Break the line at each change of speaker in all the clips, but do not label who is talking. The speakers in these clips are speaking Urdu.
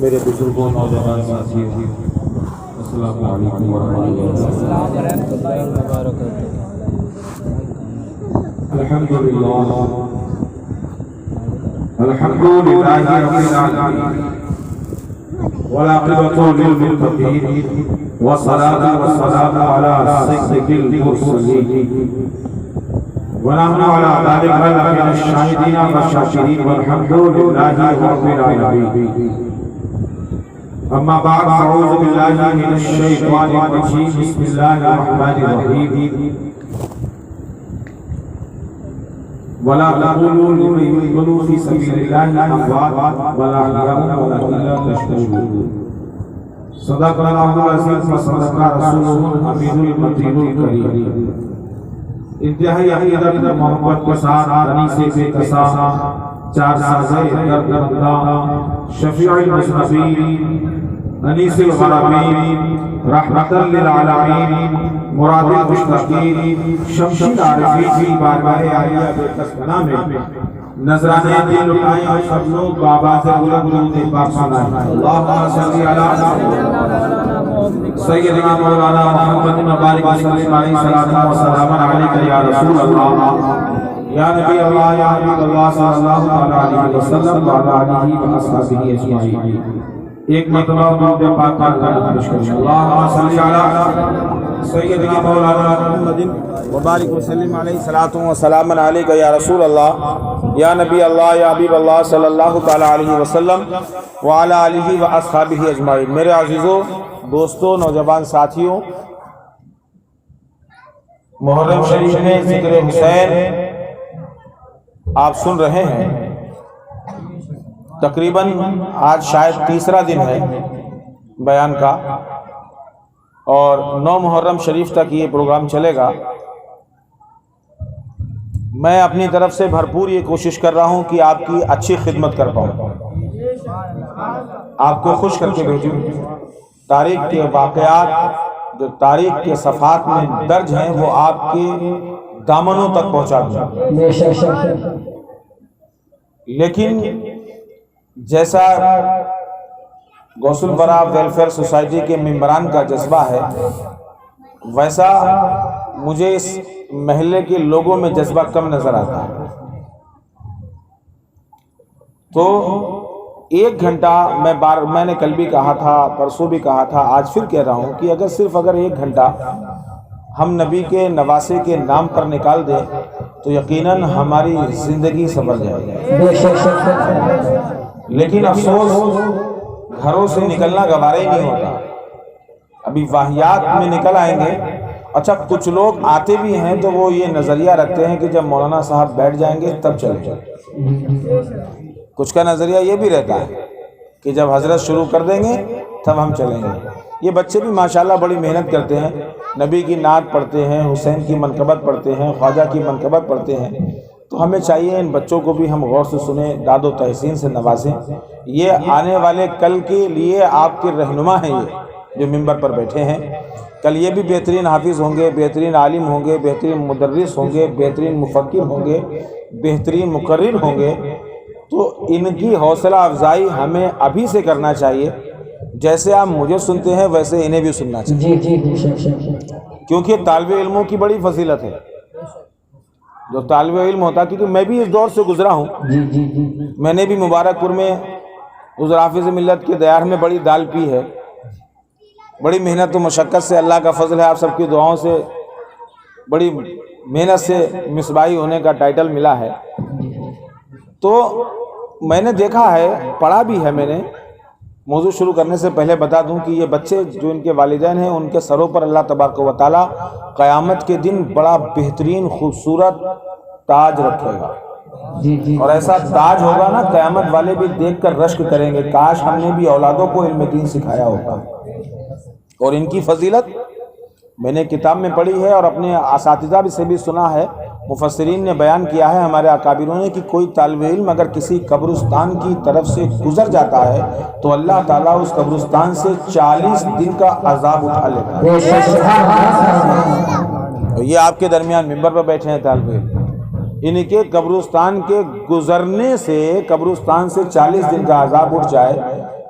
میرے بزرگوں نوجوان ساتھیوں السلام علیکم ورحمۃ اللہ وبرکاتہ۔ الحمدللہ رب العالمین والعاقبۃ للمتقین والصلاۃ والسلام علی سید المرسلین ونحن علی ذلک من الشاہدین والشاکرین والحمد للہ رب العالمین۔ اما بعد اعوذ باللہ من الشیطان الرجیم بسم اللہ الرحمن الرحیم۔ ولا تقولوا لمن يقتل في سبيل الله اموات بل احياء ولكن لا تشعرون۔ صدق الله العظیم وصدق رسوله الامین المتین الکریم۔ انتہائی عقیدت محبت کے ساتھ انیس بے قصا چار سازے دردمندہ شفیع المذنبین انیس الغرابین رحمت للعالمین مراد المشتاقین شمشیر عارفین کی بارگاہ عالیہ بے قصبنا میں نذرانے دل اٹھائیں اور سب لوگ بابا سے بلند درود پاک سنائیں۔ اللہم صلی علی سیدنا مولانا محمد مبارک وسلم علیہ الصلوۃ والسلام علیک یا رسول اللہ یا نبی اللہ یا حبیب اللہ صلی اللہ علیہ وسلم وعلی آلہ وصحبہ اجمعین۔ ایک مرتبہ درود پاک کا پیش کریں۔ اللہم صلی علی سیدنا مولانا محمد مبارک وسلم علیہ الصلوۃ والسلام علیک یا رسول اللہ یا نبی اللہ یا حبیب اللہ صلی اللہ علیہ وسلم وعلی آلہ وصحبہ اجمعین۔ میرے عزیزوں، دوستوں، نوجوان ساتھیوں، محرم شریف میں ذکر حسین آپ سن رہے ہیں۔ تقریباً آج شاید تیسرا دن ہے بیان کا، اور 9 محرم شریف تک یہ پروگرام چلے گا۔ میں اپنی طرف سے بھرپور یہ کوشش کر رہا ہوں کہ آپ کی اچھی خدمت کر پاؤں، آپ کو خوش کر کے بھیجوں، تاریخ کے واقعات جو تاریخ کے صفحات میں درج ہیں وہ آپ کے دامنوں تک پہنچا دوں۔ لیکن جیسا غوث الورا ویلفیئر سوسائٹی کے ممبران کا جذبہ ہے، ویسا مجھے اس محلے کے لوگوں میں جذبہ کم نظر آتا ہے۔ تو 1 گھنٹہ میں نے کل بھی کہا تھا، پرسوں بھی کہا تھا، آج پھر کہہ رہا ہوں کہ اگر 1 گھنٹہ ہم نبی کے نواسے کے نام پر نکال دیں تو یقیناً ہماری زندگی سنور جائے گی۔ لیکن افسوس گھروں سے نکلنا گوارا ہی نہیں ہوتا۔ ابھی واہیات میں نکل آئیں گے۔ اچھا، کچھ لوگ آتے بھی ہیں تو وہ یہ نظریہ رکھتے ہیں کہ جب مولانا صاحب بیٹھ جائیں گے تب چلیں گے۔ کچھ کا نظریہ یہ بھی رہتا ہے کہ جب حضرت شروع کر دیں گے تب ہم چلیں گے۔ یہ بچے بھی ماشاءاللہ بڑی محنت کرتے ہیں، نبی کی نعت پڑھتے ہیں، حسین کی منقبت پڑھتے ہیں، خواجہ کی منقبت پڑھتے ہیں۔ تو ہمیں چاہیے ان بچوں کو بھی ہم غور سے سنیں، داد و تحسین سے نوازیں۔ یہ آنے والے کل کے لیے آپ کے رہنما ہیں، یہ جو ممبر پر بیٹھے ہیں۔ کل یہ بھی بہترین حافظ ہوں گے، بہترین عالم ہوں گے، بہترین مدرس ہوں گے، بہترین مفکر ہوں گے، بہترین مقرر ہوں گے۔ تو ان کی حوصلہ افزائی ہمیں ابھی سے کرنا چاہیے۔ جیسے آپ مجھے سنتے ہیں ویسے انہیں بھی سننا چاہیے، کیونکہ طالب علموں کی بڑی فضیلت ہے۔ جو طالب علم ہوتا، کیونکہ میں بھی اس دور سے گزرا ہوں، میں نے بھی مبارک پور میں حضور حافظ ملت کے دیار میں بڑی دال پی ہے، بڑی محنت و مشقت سے، اللہ کا فضل ہے، آپ سب کی دعاؤں سے بڑی محنت سے مصباحی ہونے کا ٹائٹل ملا ہے۔ تو میں نے دیکھا ہے، پڑھا بھی ہے میں نے۔ موضوع شروع کرنے سے پہلے بتا دوں کہ یہ بچے جو ان کے والدین ہیں، ان کے سروں پر اللہ تبارک و تعالیٰ قیامت کے دن بڑا بہترین خوبصورت تاج رکھے گا، اور ایسا تاج ہوگا نا، قیامت والے بھی دیکھ کر رشک کریں گے، کاش ہم نے بھی اولادوں کو علم دین سکھایا ہوگا۔ اور ان کی فضیلت میں نے کتاب میں پڑھی ہے اور اپنے اساتذہ سے بھی سنا ہے، مفسرین نے بیان کیا ہے، ہمارے اکابروں نے، کہ کوئی طالب علم اگر کسی قبرستان کی طرف سے گزر جاتا ہے تو اللہ تعالیٰ اس قبرستان سے 40 دن کا عذاب اٹھا لیتا ہے۔ یہ آپ کے درمیان ممبر پر بیٹھے ہیں طالب علم، ان کے قبرستان کے گزرنے سے قبرستان سے 40 دن کا عذاب اٹھ جائے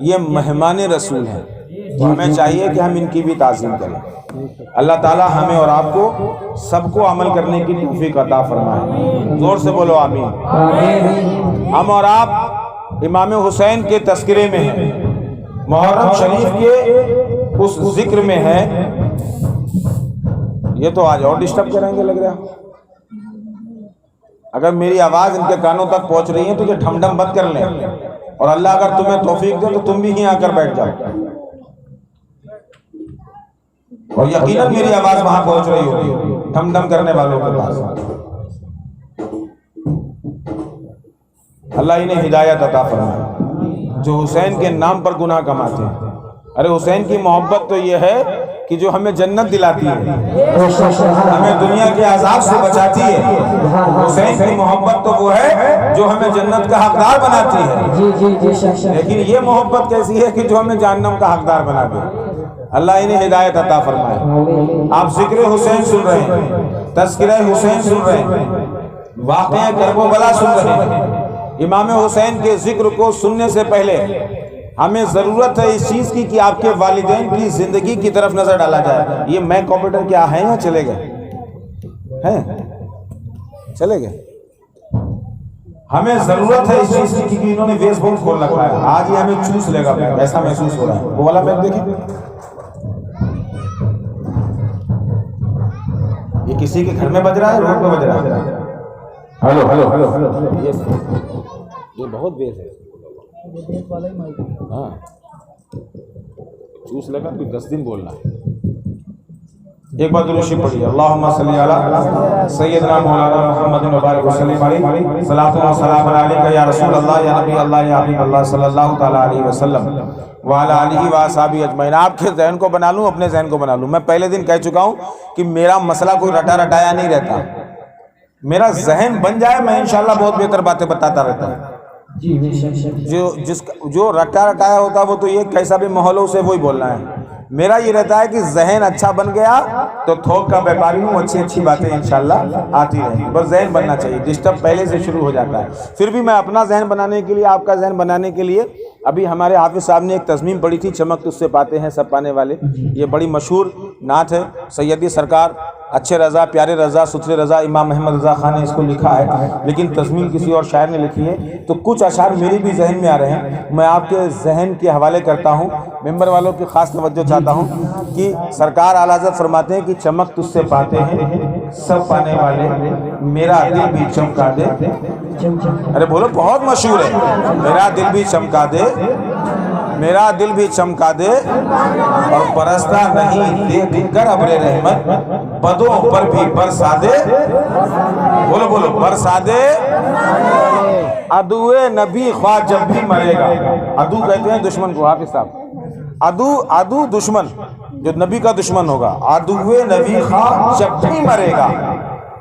یہ مہمان رسول ہیں، تو ہمیں چاہیے کہ ہم ان کی بھی تعظیم کریں۔ اللہ تعالی ہمیں اور آپ کو سب کو عمل کرنے کی توفیق عطا فرمائے۔ زور سے بولو آمین۔ ہم اور آپ امام حسین کے تذکرے میں ہیں، محرم شریف کے اس ذکر میں ہے۔ یہ تو آج اور ڈسٹرب کریں گے لگ رہا ہے۔ اگر میری آواز ان کے کانوں تک پہنچ رہی ہے تو یہ ڈھم ڈھم بند کر لیں، اور اللہ اگر تمہیں توفیق دے تو تم بھی ہی آ کر بیٹھ جاؤ، اور یقیناً میری آواز وہاں پہنچ رہی ہوگی ڈھم ڈھم کرنے والوں کے پاس۔ اللہ انہیں ہدایت عطا فرمائے جو حسین کے نام پر گناہ کماتے ہیں۔ ارے حسین کی محبت تو یہ ہے کہ جو ہمیں جنت دلاتی ہے، ہمیں دنیا کے عذاب سے بچاتی ہے۔ حسین کی محبت تو وہ ہے جو ہمیں جنت کا حقدار بناتی ہے، لیکن یہ محبت کیسی ہے کہ جو ہمیں جہنم کا حقدار بنا دے۔ اللہ انہیں ہدایت عطا فرمائے۔ آپ ذکر حسین سن رہے ہیں، تذکرہ حسین سن رہے ہیں، واقعہ کربلا سن رہے ہیں۔ امام حسین کے ذکر کو سننے سے پہلے ہمیں ضرورت ہے اس چیز کی کہ آپ کے والدین کی زندگی کی طرف نظر ڈالا جائے۔ یہ میں کمپیوٹر کیا ہے یا چلے گئے ہیں؟ چلے گئے۔ ہمیں ضرورت ہے اس چیز کی کہ انہوں نے فیس بک کھول رکھا ہے، آج یہ ہمیں چوس لے گا، ایسا محسوس ہو رہا ہے۔ وہ والا بیگ دیکھیں، یہ کسی کے گھر میں بج رہا ہے، روڈ پہ بج رہا ہے۔ ہلو ہلو ہلو ہلو، یہ بہت بیس ہے۔ ہاں چوس لگا کوئی 10 دن بولنا۔ ایک بار درود شریف پڑھیے، اللہم صلی علی سیدنا مولانا محمد مبارک وسلم علیہ، صلاۃ و سلام علیک یا رسول اللہ یا نبی اللہ یا حبیب اللہ صلی اللہ تعالی علیہ وسلم وعلی آلہ وصحبہ اجمعین۔ آپ کے ذہن کو بنا لوں، اپنے ذہن کو بنا لوں۔ میں پہلے دن کہہ چکا ہوں کہ میرا مسئلہ کوئی رٹا رٹایا نہیں رہتا، میرا ذہن بن جائے میں انشاءاللہ بہت بہتر باتیں بتاتا رہتا ہوں۔ جو رٹا رٹایا ہوتا ہے وہ تو یہ کیسا بھی ماحول ہو اسے وہی بولنا ہے۔ میرا یہ رہتا ہے کہ ذہن اچھا بن گیا تو تھوک کا بیپاری ہوں، اچھی اچھی باتیں انشاءاللہ آتی رہیں گی، بس ذہن بننا چاہیے۔ ڈسٹرب پہلے سے شروع ہو جاتا ہے۔ پھر بھی میں اپنا ذہن بنانے کے لیے، آپ کا ذہن بنانے کے لیے، ابھی ہمارے حافظ صاحب نے ایک تزمین پڑھی تھی، چمک تجھ سے پاتے ہیں سب پانے والے۔ یہ بڑی مشہور نعت ہے، سیدی سرکار اچھے رضا، پیارے رضا، ستھرے رضا امام محمد رضا خان نے اس کو لکھا ہے، لیکن تزمین کسی اور شاعر نے لکھی ہے۔ تو کچھ اشعار میرے بھی ذہن میں آ رہے ہیں، میں آپ کے ذہن کے حوالے کرتا ہوں۔ ممبر والوں کی خاص توجہ چاہتا ہوں کہ سرکار اعلیٰ حضرت فرماتے ہیں کہ چمک تجھ سے پاتے ہیں سب پانے والے، میرا دل بھی چمکا دے۔ ارے بولو، بہت مشہور ہے، میرا دل بھی چمکا دے، میرا دل بھی چمکا دے، اور برستا نہیں دیکھ کر ابر رحمت، بدوں پر بھی برسا دے۔ بولو بولو، برسا دے۔ عدو نبی خواہ جب بھی مرے گا، عدو کہتے ہیں دشمن کو، حافظ صاحب، عدو دشمن جو نبی کا دشمن ہوگا، عدو نبی خواہ جب بھی مرے گا،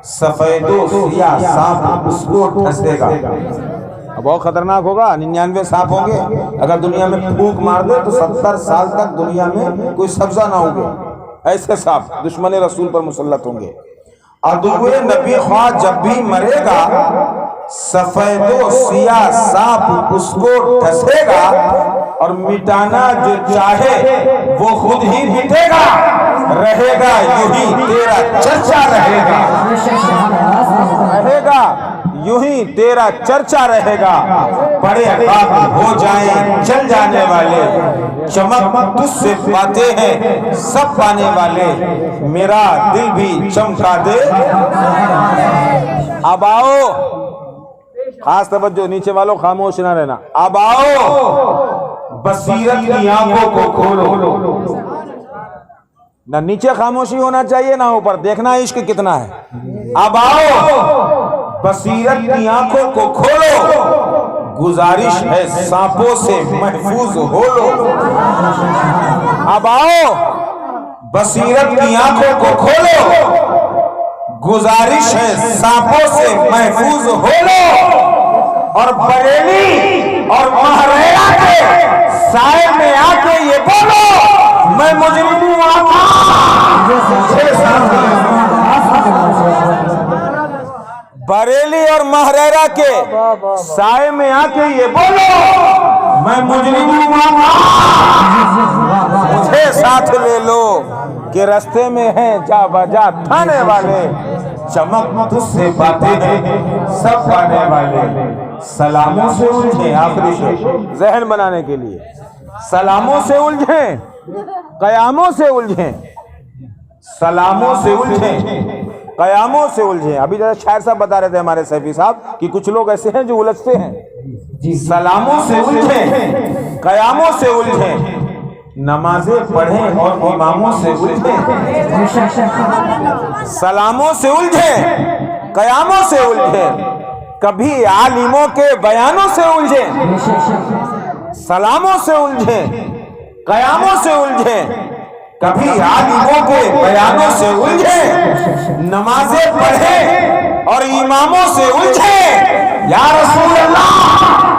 سفید و سیاہ سانپ اس کو ڈھس دے گا۔ بہت خطرناک ہوگا، 99 سانپ ہوں گے، اگر دنیا میں پھونک مار دے تو 70 سال تک دنیا میں کوئی سبزہ نہ ہوگا، ایسے سانپ دشمن رسول پر مسلط ہوں گے۔ عدو نبی خواہ جب بھی مرے گا، سفید و سیاہ سانپ اس کو ڈھسے گا، اور مٹانا جو چاہے وہ خود ہی مٹے گا، رہے گا یوں ہی تیرا چرچا رہے گا، رہے گا یوں ہی تیرا چرچا رہے گا، بڑے خاک ہو جائیں چل جانے والے، چمک تجھ سے پاتے ہیں سب پانے والے، میرا دل بھی چمکا دے۔ اب آؤ، خاص توجہ نیچے والوں، خاموش نہ رہنا، اب آؤ بصیرت کی آنکھوں کو کھولو۔ نہ نیچے خاموشی ہونا چاہیے نہ اوپر، دیکھنا عشق کتنا ہے۔ اب آؤ بصیرت کی آنکھوں کو کھولو، گزارش ہے سانپوں سے محفوظ ہو لو۔ اب آؤ بصیرت کی آنکھوں کو کھولو، گزارش ہے سانپوں سے محفوظ ہو لو، اور بریلی اور مہریرا کے سائے میں آ کے یہ بولو، میں مجرم ہوں آقا۔ بریلی اور مہریرا کے سائے میں آ کے یہ بولو میں مجرم ہوں، مجھے ساتھ لے لو کہ رستے میں ہیں جا بجا تھانے والے، چمک تجھ سے باتیں ہیں سب پانے والے، سلاموں سے الجھیں، آخری شعر ذہن بنانے کے لیے، سلاموں سے الجھیں، قیاموں سے الجھیں، سلاموں سے الجھیں، قیاموں سے الجھیں۔ ابھی جیسے شاعر صاحب بتا رہے تھے ہمارے سیفی صاحب کہ کچھ لوگ ایسے ہیں جو الجھتے ہیں، سلاموں سے الجھیں، قیاموں سے الجھیں، نمازیں پڑھیں اور اماموں سے الجھیں، سلاموں سے الجھیں، قیاموں سے الجھیں، کبھی عالموں کے بیانوں سے الجھیں، سلاموں سے الجھیں، قیاموں سے الجھیں، کبھی عالموں کے بیانوں سے الجھیں، نمازیں پڑھیں اور اماموں سے الجھیں، یا رسول اللہ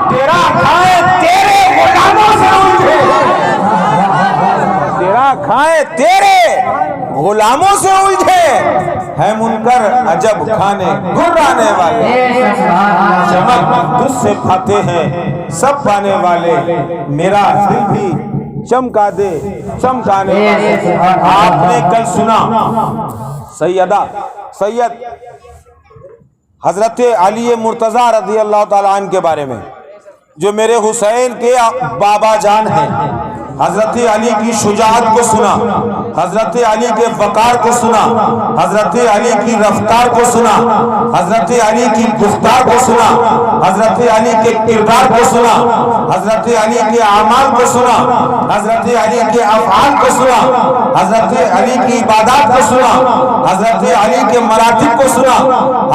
تیرا کھائیں تیرے غلاموں سے الجھیں، تیرا کھائیں تیرے غلاموں سے الجھیں، ہے منکر عجب کھانے گھرانے والے، چمک تجھ سے کھاتے ہیں سب پانے والے، میرا دل بھی چمکا دے چمکانے والے۔ آپ نے کل سنا سید حضرت علی مرتضی رضی اللہ تعالیٰ عنہ کے بارے میں، جو میرے حسین کے بابا جان ہیں، حضرت علی کی شجاعت کو سنا، حضرت علی کے وقار کو سنا، حضرت علی کی رفتار کو سنا، حضرت علی کی گفتار کو سنا، حضرت علی کے کردار کو سنا، حضرت علی کے اعمال کو سنا، حضرت علی کے افعال کو سنا، حضرت علی کی عبادات کو سنا، حضرت علی کے مراتب کو سنا،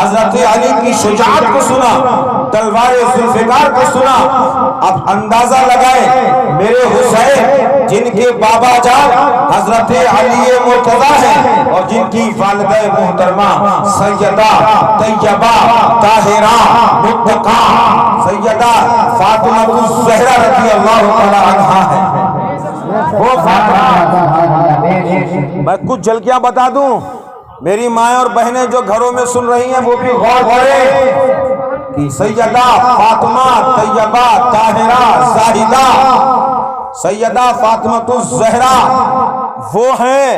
حضرت علی کی شجاعت کو سنا، تلوار ذوالفقار کو سنا۔ اب اندازہ لگائیں میرے حسین جن کے بابا جان حضرت علی مرتضی ہیں اور جن کی والدہ محترمہ سیدہ طیبہ طاہرہ متقیٰ سیدہ فاطمہ الزہرا رضی اللہ تعالی عنہا ہے، وہ فاطمہ، میں کچھ جھلکیاں بتا دوں، میری مائیں اور بہنیں جو گھروں میں سن رہی ہیں وہ بھی غور کریں، سیدہ فاطمہ طیبہ طاہرہ زاہدہ سیدہ فاطمہ الزہرا وہ ہیں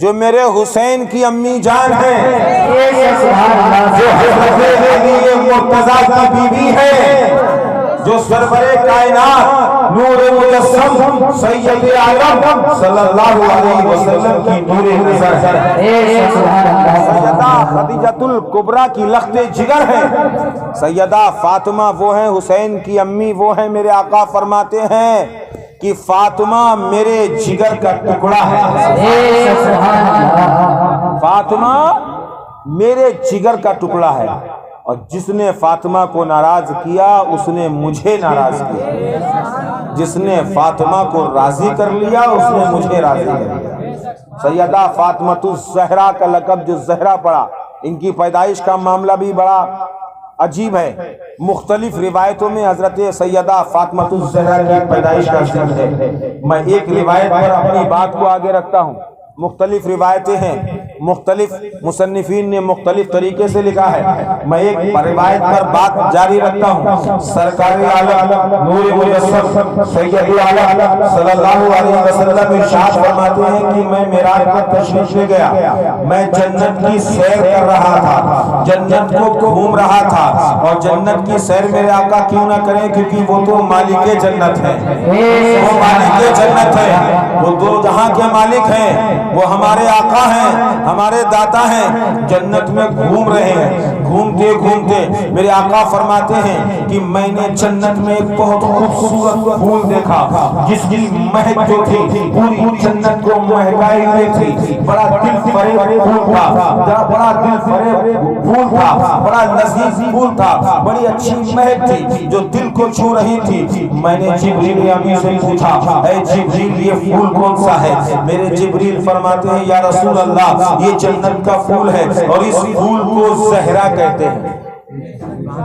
جو میرے حسین کی امی جان ہیں، جو حضرت علی مرتضی کی بیوی ہے، جو سرور کائنات نور مجسم سید عالم صلی اللہ علیہ وسلم کی نور نظر ہے، سیدہ خدیجۃ الکبریٰ کی لخت جگر ہے، سیدہ فاطمہ وہ ہیں حسین کی امی وہ ہیں، میرے آقا فرماتے ہیں کہ فاطمہ میرے جگر کا ٹکڑا ہے، فاطمہ میرے جگر کا ٹکڑا ہے، اور جس نے فاطمہ کو ناراض کیا اس نے مجھے ناراض کیا، جس نے فاطمہ کو راضی کر لیا اس نے مجھے راضی کر لیا۔ سیدہ فاطمہ الزہرا کا لقب جو زہرا پڑا، ان کی پیدائش کا معاملہ بھی بڑا عجیب ہے، مختلف روایتوں میں حضرت سیدہ فاطمہ الزہرا کی پیدائش کا ذکر ہے، میں ایک روایت پر اپنی بات کو آگے رکھتا ہوں، مختلف روایتیں ہیں، مختلف مصنفین نے مختلف طریقے سے لکھا ہے، میں ایک روایت پر بات جاری رکھتا ہوں۔ سرکار عالم نور مجسم سید عالم صلی اللہ علیہ وسلم ارشاد فرماتے ہیں کہ میں معراج پر تشریف لے گیا، میں جنت کی سیر کر رہا تھا، جنت کو گھوم رہا تھا، اور جنت کی سیر میرے آقا کیوں نہ کریں کیونکہ وہ تو مالک جنت ہے، وہ مالک جنت ہے، وہ دو جہاں کے مالک ہیں، وہ ہمارے آقا ہیں، ہمارے داتا ہیں، جنت میں گھوم رہے ہیں، گھومتے گھومتے میرے آقا فرماتے ہیں کہ میں نے جنت میں ایک بہت خوبصورت پھول دیکھا جس کی مہک جو تھی پوری جنت کو مہکائے ہوئے تھی، بڑا دل فریب پھول تھا، بڑا دل فریب پھول تھا، بڑا لذیذ پھول تھا، بڑی اچھی مہک تھی جو دل کو چھو رہی تھی۔ میں نے جبریل امین سے پوچھا اے جبریل یہ پھول کون سا ہے؟ میرے جبریل فرماتے ہیں یا رسول اللہ یہ جنت کا پھول ہے اور اس پھول کو زہرا کہتے ہیں،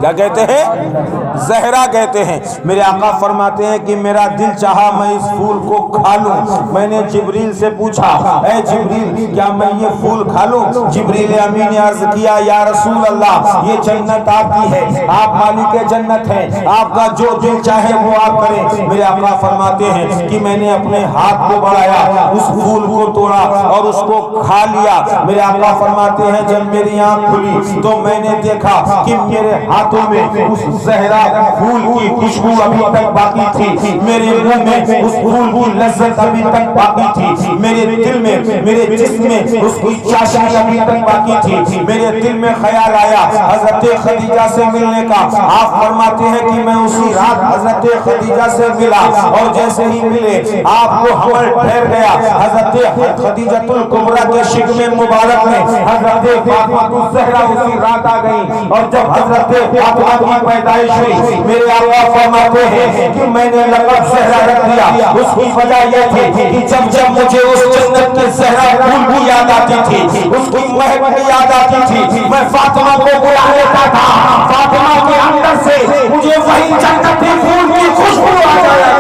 کیا کہتے ہیں؟ زہرا کہتے ہیں۔ میرے آقا فرماتے ہیں کہ میرا دل چاہا میں اس پھول کو کھا لوں۔ میں نے جبریل سے پوچھا اے جبریل کیا میں یہ پھول کھا لوں؟ جبریل امین نے عرض کیا یا رسول اللہ یہ جنت آپ کی ہے، آپ مالک جنت ہیں، آپ کا جو دل چاہے وہ آپ کریں۔ میرے آقا فرماتے ہیں کہ میں نے اپنے ہاتھ کو بڑھایا، اس پھول کو توڑا اور اس کو کھا لیا۔ میرے آقا فرماتے ہیں جب میری آنکھ کھلی تو میں نے دیکھا کہ میرے ہاتھوں میں اس زہرا پھول کی خوشبو ابھی تک باقی تھی، میرے منہ میں اس پھول کی لذت ابھی تک باقی تھی، میرے دل میں میرے جسم میں اس کی چاشنی ابھی تک باقی تھی۔ میرے دل میں خیال آیا حضرت خدیجہ سے ملنے کا۔ آپ فرماتے ہیں کہ میں اسی رات حضرت خدیجہ سے ملا اور جیسے ہی ملے آپ کو حمل ٹھہر گیا۔ حضرت خدیجہ الکبریٰ کے شکم مبارک میں حضرت فاطمہ الزہرا اسی رات آ گئی، اور جب حضرت فاطمہ کی پیدائش ہوئی میرے آقا فرماتے ہیں کہ میں نے لقب زہرا رکھ دیا۔ اس کی وجہ یہ تھی کہ جب جب مجھے اس جنت کے زہرا پھول کی یاد آتی تھی، اس کی مہک کی یاد آتی تھی، میں فاطمہ کو بلا لیتا تھا، فاطمہ کے اندر سے مجھے وہی جنتی پھول کی خوشبو آ جایا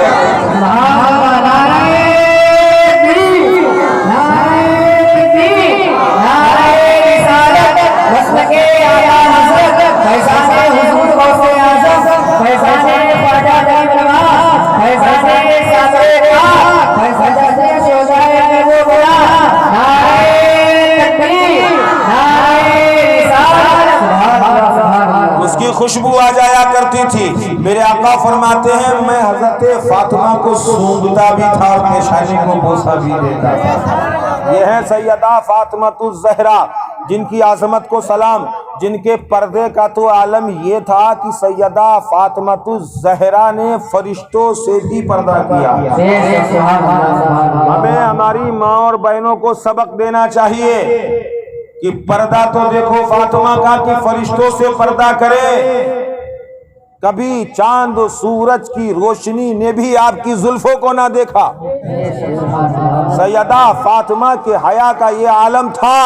خوشبو آ جایا کرتی تھی۔ میرے آقا فرماتے ہیں میں حضرت فاطمہ کو سونگتا بھی تھا اور پیشانی کو بوسہ بھی دیتا تھا۔ یہ ہے سیدہ فاطمہ الزہرا جن کی عظمت کو سلام، جن کے پردے کا تو عالم یہ تھا کہ سیدہ فاطمہ الزہرا نے فرشتوں سے بھی پردہ کیا۔ ہمیں ہماری ماں اور بہنوں کو سبق دینا چاہیے کہ پردہ تو دیکھو فاطمہ کا کہ فرشتوں سے پردہ کرے۔ کبھی چاند و سورج کی روشنی نے بھی آپ کی زلفوں کو نہ دیکھا۔ سیدہ فاطمہ کے حیا کا یہ عالم تھا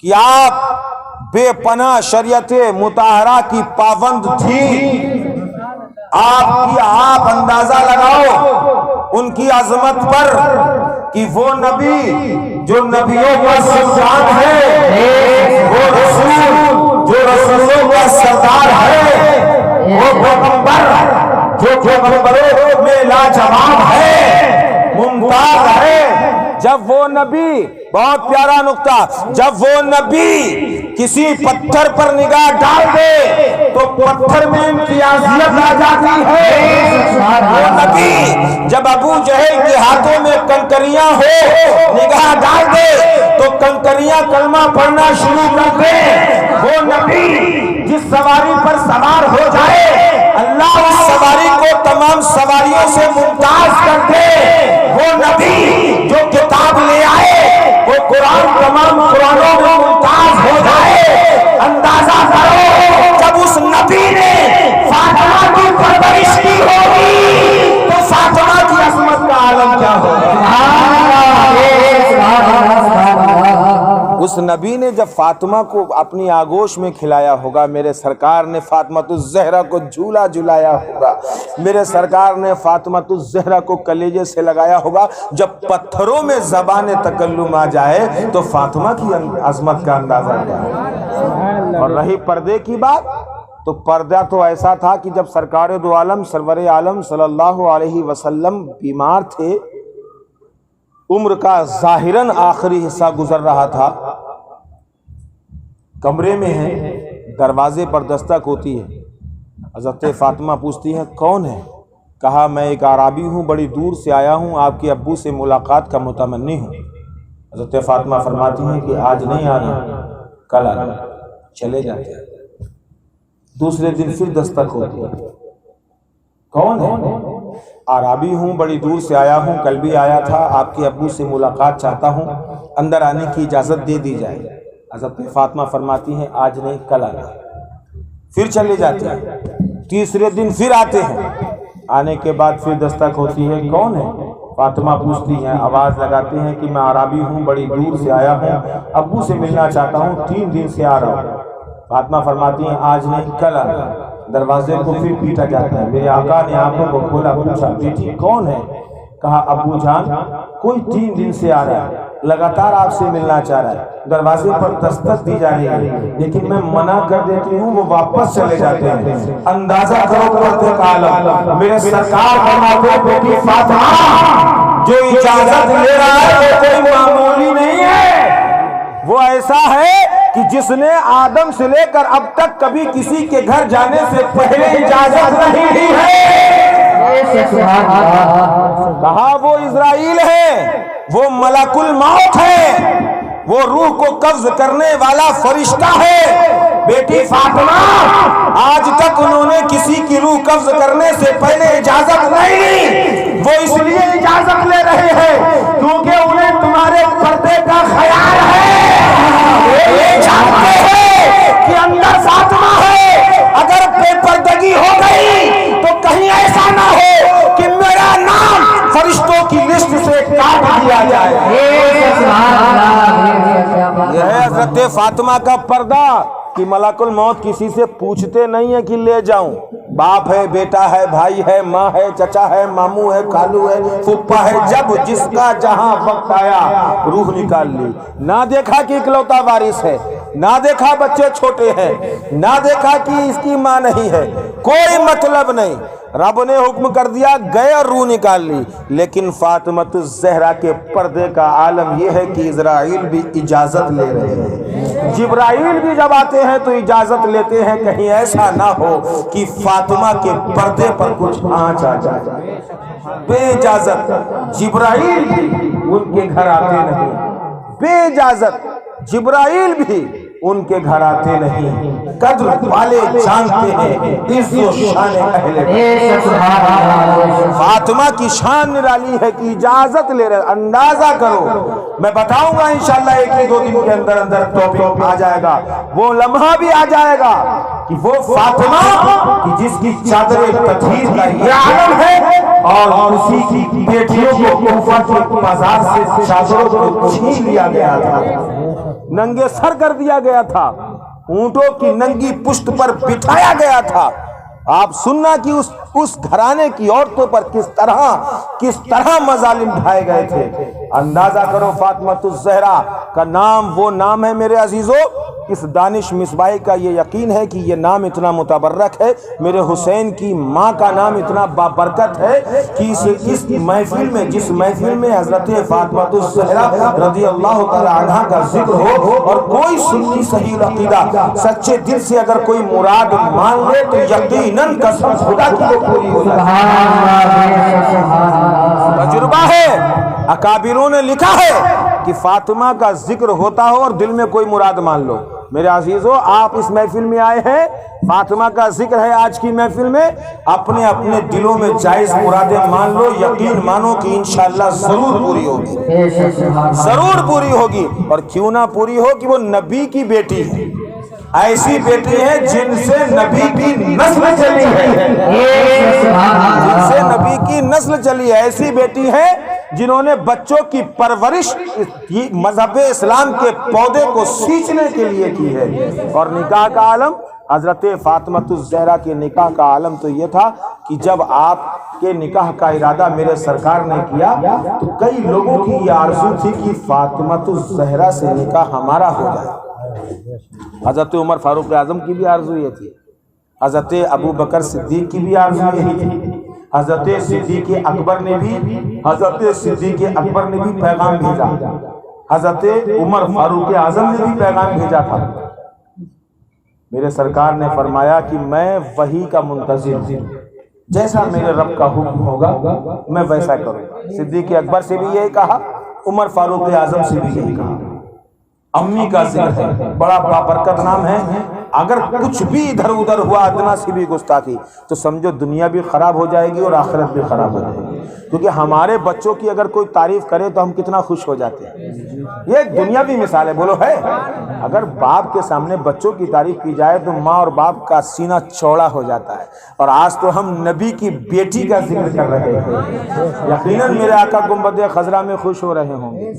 کہ آپ بے پناہ شریعت مطہرہ کی پابند تھی۔ آپ اندازہ لگاؤ ان کی عظمت پر کہ وہ نبی جو نبیوں کا سلطان ہے، وہ رسول جو رسولوں کا سردار ہے، وہ پیغمبر جو پیغمبروں میں لاجواب ہے، ممتاز ہے۔ جب وہ نبی، بہت پیارا نقطہ، جب وہ نبی کسی پتھر پر نگاہ ڈال دے تو پتھر میں امتیازیت آ جاتی ہے۔ وہ نبی جب ابو جہل کے ہاتھوں میں کنکریاں ہو نگاہ ڈال دے تو کنکریاں کلمہ پڑھنا شروع کر دے۔ وہ نبی جس سواری پر سوار ہو جائے اللہ اس سواری کو تمام سواریوں سے ممتاز کر دے۔ وہ نبی جو کتاب لے آئے وہ قرآن تمام قرآنوں میں ممتاز ہو جائے۔ اندازہ کرو جب اس نبی نے فاطمہ کی پرورش کی ہوگی تو فاطمہ کی عظمت کا عالم کیا ہوگا۔ اس نبی نے جب فاطمہ کو اپنی آغوش میں کھلایا ہوگا، میرے سرکار نے فاطمہ الزہرا کو جھولا جھلایا ہوگا، میرے سرکار نے فاطمہ الزہرا کو کلیجے سے لگایا ہوگا، جب پتھروں میں زبان تکلم آ جائے تو فاطمہ کی عظمت کا اندازہ ہے۔ اور رہی پردے کی بات، تو پردہ تو ایسا تھا کہ جب سرکار دو عالم سرور عالم صلی اللہ علیہ وسلم بیمار تھے، عمر کا ظاہراً آخری حصہ گزر رہا تھا، کمرے میں ہیں، دروازے پر دستک ہوتی ہے، حضرت فاطمہ پوچھتی ہیں کون ہے؟ کہا میں ایک اعرابی ہوں، بڑی دور سے آیا ہوں، آپ کے ابو سے ملاقات کا متمنی ہوں۔ حضرت فاطمہ فرماتی ہیں کہ آج نہیں آنا، کل آنا۔ چلے جاتے ہیں۔ دوسرے دن پھر دستک ہوتی ہے، کون ہے؟ اعرابی ہوں، بڑی دور سے آیا ہوں، کل بھی آیا تھا، آپ کے ابو سے ملاقات چاہتا ہوں، اندر آنے کی اجازت دے دی جائے۔ حضرت فاطمہ فرماتی ہیں آج نہیں کل آنا۔ پھر چلے جاتے ہیں، تیسرے دن پھر آتے ہیں، آنے کے بعد پھر دستک ہوتی ہے، کون ہے؟ فاطمہ پوچھتی ہیں، آواز لگاتے ہیں کہ میں اعرابی ہوں، بڑی دور سے آیا ہوں، ابو سے ملنا چاہتا ہوں، 3 دن سے آ رہا ہوں۔ فاطمہ فرماتی ہیں آج نہیں کل دروازے کو پھر پیٹا جاتا ہے۔ میرے آقا نے آنکھوں کو کھولا، پوچھا بیٹی کون ہے؟ کہا ابو جان کوئی 3 دن سے آ رہا ہے، لگاتار آپ سے ملنا چاہ رہا ہے، دروازے پر دستک دی جا رہی ہے لیکن میں منع کر دیتی ہوں، وہ واپس چلے جاتے ہیں۔ اندازہ کرو پردے کا عالم، میرے سرکار فرماتے ہیں بیٹی فاطمہ جو اجازت لے رہا ہے وہ کوئی معمولی نہیں ہے، وہ ایسا ہے کہ جس نے آدم سے لے کر اب تک کبھی کسی کے گھر جانے سے پہلے اجازت نہیں لی ہے۔ کہا وہ اسرائیل ہے، وہ ملک الموت ہے، وہ روح کو قبض کرنے والا فرشتہ ہے۔ بیٹی فاطمہ آج تک انہوں نے کسی کی روح قبض کرنے سے پہلے اجازت نہیں لی، وہ اس لیے اجازت لے رہے ہیں کیونکہ انہیں تمہارے پردے کا خیال ہے، یہ جانتے ہیں کہ اندر فاطمہ ہے، اگر بے پردگی ہو گئی تو کہیں ایسا نہ ہو کہ میرا نام فرشتوں کی لسٹ سے کاٹ دیا جائے۔ یہ ہے حضرت فاطمہ کا پردہ کہ ملک الموت کسی سے پوچھتے نہیں ہیں کہ لے جاؤں، باپ ہے، بیٹا ہے، بھائی ہے، ماں ہے، چچا ہے، ماموں ہے، خالو ہے، پھپھا ہے، جب جس کا جہاں وقت آیا روح نکال لی۔ نہ دیکھا کہ اکلوتا وارث ہے، نہ دیکھا بچے چھوٹے ہیں، نہ دیکھا کہ اس کی ماں نہیں ہے، کوئی مطلب نہیں، رب نے حکم کر دیا گئے اور روح نکال لی۔ لیکن فاطمہ الزہرا کے پردے کا عالم یہ ہے کہ اسرائیل بھی اجازت لے رہے ہیں، جبرائیل بھی جب آتے ہیں تو اجازت لیتے ہیں، کہیں ایسا نہ ہو کہ فاطمہ کے پردے پر کچھ آنچ آ جائے۔ بے اجازت جبرائیل بھی ان کے گھر آتے نہیں، بے اجازت جبرائیل بھی ان کے گھر آتے نہیں۔ قدر والے جانتے ہیں عز و شان اہل بیت۔ فاطمہ کی شان نرالی ہے کہ اجازت لے رہے، اندازہ کرو، میں بتاؤں گا انشاءاللہ 1-2 دن کے اندر اندر ٹاپک آ جائے گا، وہ لمحہ بھی آ جائے گا کہ وہ فاطمہ کہ جس کی چادر تطہیر کا یہ عالم ہے اور اسی کی بیٹیوں کو کوفہ کے بازار سے چادروں کو چھین لیا گیا تھا، ننگے سر کر دیا گیا تھا، اونٹوں کی ننگی پشت پر بٹھایا گیا تھا۔ آپ سننا کہ اس گھرانے کی عورتوں پر کس طرح مظالم ڈھائے گئے تھے۔ اندازہ کرو فاطمہ الزہرا کا نام وہ نام ہے میرے عزیزو، اس دانش مصباحی کا یہ یقین ہے کہ یہ نام اتنا متبرک ہے، میرے حسین کی ماں کا نام اتنا بابرکت ہے کہ اس محفل میں، جس محفل میں حضرت فاطمہ الزہرا رضی اللہ تعالی عنہ کا ذکر ہو اور کوئی سنی صحیح عقیدہ سچے دل سے اگر کوئی مراد مان لے تو یقیناً قسم خدا کی وہ پوری ہو جائے۔ تجربہ ہے، اکابروں نے لکھا ہے کہ فاطمہ کا ذکر ہوتا ہو اور دل میں کوئی مراد مان لو۔ میرے عزیزو آپ اس محفل میں آئے ہیں، فاطمہ کا ذکر ہے آج کی محفل میں، اپنے اپنے دلوں میں جائز مرادیں مان لو، یقین مانو کہ انشاءاللہ ضرور پوری ہوگی، ضرور پوری ہوگی۔ اور کیوں نہ پوری ہو کہ وہ نبی کی بیٹی ہے، ایسی بیٹی ہے جن سے نبی کی نسل چلی ہے، جن سے نبی کی نسل چلی ہے، ایسی بیٹی ہے جنہوں نے بچوں کی پرورش مذہب اسلام کے پودے کو سینچنے کے لیے کی ہے۔ اور نکاح کا عالم، حضرت فاطمہ الزہرا کے نکاح کا عالم تو یہ تھا کہ جب آپ کے نکاح کا ارادہ میرے سرکار نے کیا تو کئی لوگوں کی یہ آرزو تھی کہ فاطمہ الزہرا سے نکاح ہمارا ہو جائے۔ حضرت عمر فاروق اعظم کی بھی آرزو یہ تھی، حضرت ابو بکر صدیق کی بھی آرزو یہی تھی، حضرت صدیق اکبر نے بھی پیغام بھیجا، حضرت عمر فاروق اعظم نے بھی پیغام بھیجا تھا۔ میرے سرکار نے فرمایا کہ میں وحی کا منتظر ہوں، جیسا میرے رب کا حکم ہوگا میں ویسا کروں گا۔ صدیق اکبر سے بھی یہی کہا، عمر فاروق اعظم سے بھی یہی کہا۔ امی کا ذکر ہے، بڑا بابرکت نام ہے، اگر کچھ بھی ادھر ادھر ہوا ادنا سی بھی گستاخی تو سمجھو دنیا بھی خراب ہو جائے گی اور آخرت بھی خراب ہو جائے گی، کیونکہ ہمارے بچوں کی اگر کوئی تعریف کرے تو ہم کتنا خوش ہو جاتے ہیں۔ یہ ایک دنیاوی مثال ہے، بولو ہے، اگر باپ کے سامنے بچوں کی تعریف کی جائے تو ماں اور باپ کا سینہ چوڑا ہو جاتا ہے۔ اور آج تو ہم نبی کی بیٹی کا ذکر کر رہے ہیں، یقیناً میرے آقا گنبد خضرا میں خوش ہو رہے ہوں گے،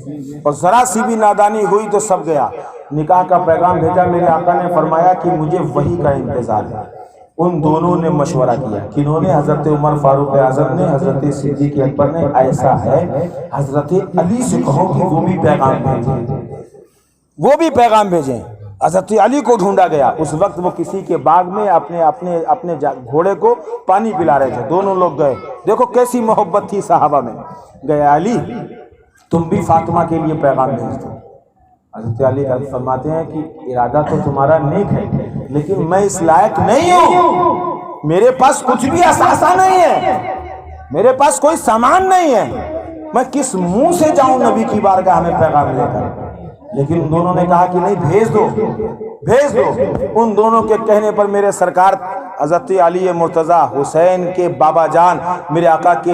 اور ذرا سی بھی نادانی ہوئی تو سب گیا۔ نکاح کا پیغام بھیجا، میرے آقا نے فرمایا کہ مجھے وحی کا انتظار ہے۔ ان دونوں نے مشورہ کیا، کنہوں نے؟ حضرت عمر فاروق اعظم نے، حضرت صدیق اکبر نے۔ ایسا ہے حضرت علی سے کہو کہ وہ بھی پیغام بھیجیں، وہ بھی پیغام بھیجیں۔ حضرت علی کو ڈھونڈا گیا، اس وقت وہ کسی کے باغ میں اپنے گھوڑے کو پانی پلا رہے تھے، دونوں لوگ گئے۔ دیکھو کیسی محبت تھی صحابہ میں۔ گئے، علی تم بھی فاطمہ کے لیے پیغام بھیج دو۔ حضرت علی فرماتے ہیں کہ ارادہ تو تمہارا نیک ہے، لیکن میں اس لائق نہیں ہوں، میرے پاس کچھ بھی اثاثہ نہیں ہے، میرے پاس کوئی سامان نہیں ہے، میں کس منہ سے جاؤں نبی کی بارگاہ میں پیغام لے کر؟ لیکن ان دونوں نے کہا کہ نہیں، بھیج دو بھیج دو۔ ان دونوں کے کہنے پر میرے سرکار حضرت علی مرتضی حسین کے بابا جان میرے آقا کے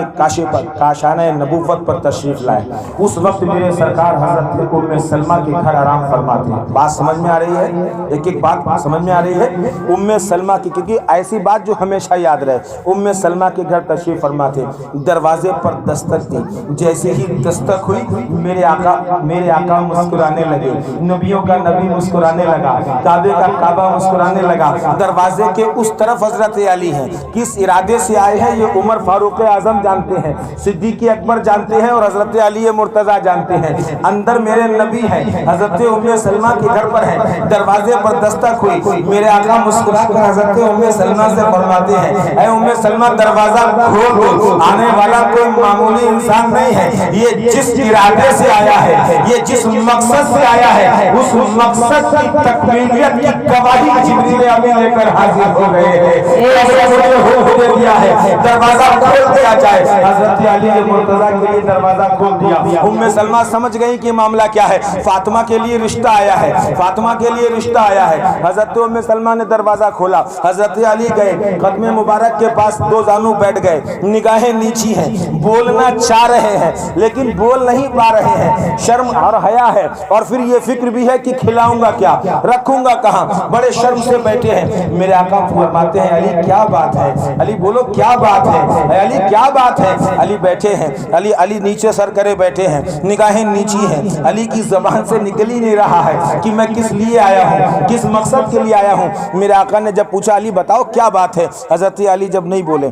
کاشانہ نبوت پر تشریف لائے۔ اس وقت میرے سرکار حضرت ام سلمہ کے گھر آرام فرماتے ہیں۔ بات سمجھ میں آ رہی ہے؟ ایک ایک بات سمجھ میں آ رہی ہے؟ ام سلمہ کی، کیونکہ ایسی بات جو ہمیشہ یاد رہے، ام سلمہ کے گھر تشریف فرماتے، دروازے پر دستک دی۔ جیسے ہی دستک ہوئی، میرے آقا مسکرانے لگے، نبیوں کا نبی مسکرانے لگا، کعبے کا کعبہ مسکرانے لگا۔ دروازے کے اس طرف حضرت علی ہیں، کس ارادے سے آئے ہیں یہ عمر فاروق اعظم جانتے ہیں، صدیق اکبر جانتے ہیں، اور حضرت علی مرتضیٰ جانتے ہیں۔ اندر میرے نبی ہیں، حضرت ام سلمہ کے گھر پر ہیں۔ دروازے پر دستک ہوئی، میرے آقا مسکرا کر حضرت ام سلمہ سے فرماتے ہیں، اے ام سلمہ دروازہ کھول دو، آنے والا کوئی معمولی انسان نہیں ہے، یہ جس ارادے سے آیا ہے، یہ جس مقصد سے آیا ہے، اس مقصد کی تکمیلیت کی گواہی جبریل امین لے کر حاضر ہو گئے ہیں۔ دے دیا ہے، دروازہ کھول دیا جائے۔ حضرت علی مرتضیٰ کے لیے دروازہ کھول دیا۔ ام سلمہ سمجھ گئی کہ معاملہ کیا ہے، فاطمہ کے لیے رشتہ آیا ہے، فاطمہ کے لیے رشتہ آیا ہے۔ حضرت ام سلمہ نے دروازہ کھولا، حضرت علی گئے، قدم مبارک کے پاس دو زانو بیٹھ گئے، نگاہیں نیچی ہیں، بولنا چاہ رہے ہیں لیکن بول نہیں پا رہے ہیں، شرم اور حیا ہے، اور پھر یہ فکر بھی ہے کہ کھلاؤں گا کیا، رکھوں گا کہاں، بڑے شرم سے بیٹھے ہیں۔ میرے آقا فرماتے ہیں، علی کیا بات ہے؟ علی بولو کیا بات ہے؟ اے علی کیا بات ہے؟ علی بیٹھے ہیں، علی نیچے سر کرے بیٹھے ہیں، نگاہیں نیچی ہیں۔ علی کی زبان سے نکل ہی نہیں رہا ہے کہ میں کس لیے آیا ہوں، کس مقصد کے لیے آیا ہوں۔ میرے آقا نے جب پوچھا، علی بتاؤ کیا بات ہے، حضرت علی جب نہیں بولے،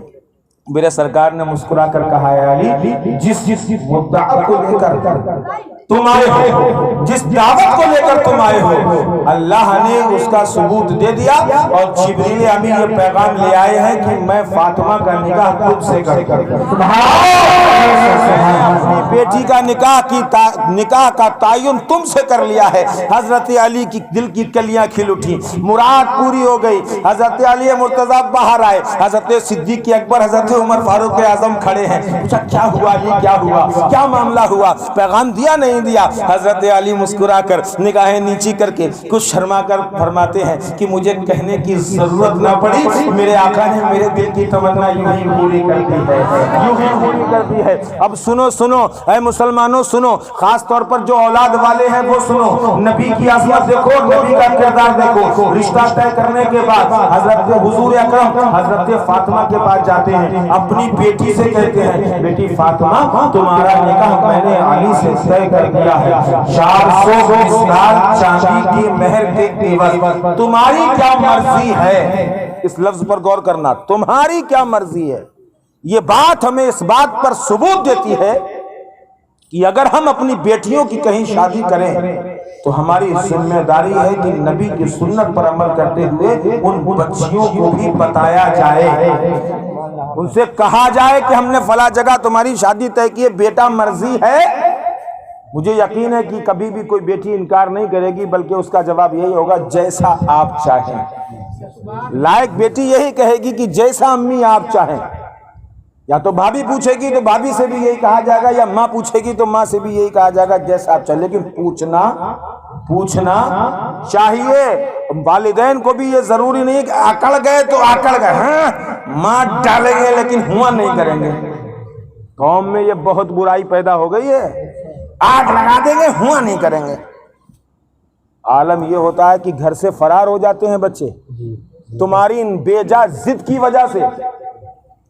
میرے سرکار نے مسکرا کر کہا، ہے علی جس مدعا کو لے کر تم آئے ہو، جس دعوت کو لے کر تم آئے ہو، اللہ نے اس کا ثبوت دے دیا، اور جبریل امین یہ پیغام لے آئے ہیں کہ میں فاطمہ کا نکاح تم سے کرتا ہوں۔ اپنی بیٹی کا نکاح کا تعین تم سے کر لیا ہے۔ حضرت علی کی دل کی کلیاں کھل اٹھی، مراد پوری ہو گئی۔ حضرت علی مرتضیٰ باہر آئے، حضرت صدیق اکبر، حضرت عمر فاروق اعظم کھڑے ہیں۔ پوچھا کیا ہوا علی، کیا ہوا، کیا معاملہ ہوا، پیغام دیا نہیں دیا؟ حضرت علی مسکرا کر نگاہیں نیچی کر کے کچھ شرما کر فرماتے ہیں کہ مجھے کہنے کی ضرورت نہ پڑی، میرے آقا نے میرے دل کی تمنا یوں ہی پوری کر دی ہے، یوں ہی پوری کر دی ہے۔ اب سنو اے مسلمانوں سنو، خاص طور پر جو اولاد والے ہیں وہ سنو، نبی کی عظمت دیکھو، نبی کا کردار دیکھو۔ رشتہ طے کرنے کے بعد حضرت حضور اکرم حضرت فاطمہ کے پاس جاتے ہیں، اپنی بیٹی سے کہتے ہیں، بیٹی فاطمہ تمہارا نکاح میں نے علی سے طے کر دیا ہے، 400 مسدال چاندی کی مہر کے عوض، تمہاری کیا مرضی ہے؟ اس لفظ پر غور کرنا، تمہاری کیا مرضی ہے۔ یہ بات ہمیں اس بات پر ثبوت دیتی ہے کہ اگر ہم اپنی بیٹیوں کی کہیں شادی کریں تو ہماری ذمہ داری ہے کہ نبی کی سنت پر عمل کرتے ہوئے ان بچیوں کو بھی بتایا جائے، ان سے کہا جائے کہ ہم نے فلاں جگہ تمہاری شادی طے کی ہے، بیٹا مرضی ہے۔ مجھے یقین ہے کہ کبھی بھی کوئی بیٹی انکار نہیں کرے گی، بلکہ اس کا جواب یہی ہوگا جیسا آپ چاہیں۔ لائق بیٹی یہی کہے گی کہ جیسا امی آپ چاہیں۔ یا تو بھابھی پوچھے گی تو بھابھی سے بھی یہی کہا جائے گا، یا ماں پوچھے گی تو ماں سے بھی یہی کہا جائے گا جیسا آپ چاہیں، لیکن پوچھنا چاہیے۔ والدین کو بھی یہ ضروری نہیں کہ آکڑ گئے تو آکڑ گئے، ہاں ماں ڈالیں گے لیکن ہوا نہیں کریں گے۔ قوم میں یہ بہت برائی پیدا ہو گئی ہے، آگ لگا دیں گے ہوا نہیں کریں گے۔ عالم یہ ہوتا ہے کہ گھر سے فرار ہو جاتے ہیں بچے، تمہاری ان بے جا ضد کی وجہ سے،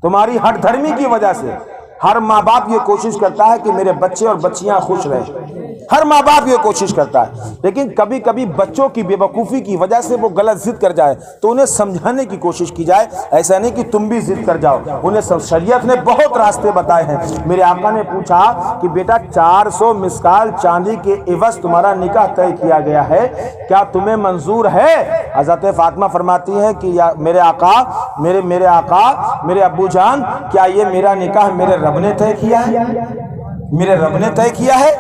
تمہاری ہٹ دھرمی کی وجہ سے۔ ہر ماں باپ یہ کوشش کرتا ہے کہ میرے بچے اور بچیاں خوش رہیں، ہر ماں باپ یہ کوشش کرتا ہے، لیکن کبھی کبھی بچوں کی بے وقوفی کی وجہ سے وہ غلط ضد کر جائے تو انہیں سمجھانے کی کوشش کی جائے، ایسا نہیں کہ تم بھی ضد کر جاؤ۔ انہیں شریعت نے بہت راستے بتائے ہیں۔ میرے آقا نے پوچھا کہ بیٹا 400 مسکال چاندی کے عوض تمہارا نکاح طے کیا گیا ہے، کیا تمہیں منظور ہے؟ حضرت فاطمہ فرماتی ہیں کہ میرے آقا، میرے ابو جان، کیا یہ میرا نکاح میرے رب نے طے کیا ہے؟ میرے رب نے طے کیا ہے؟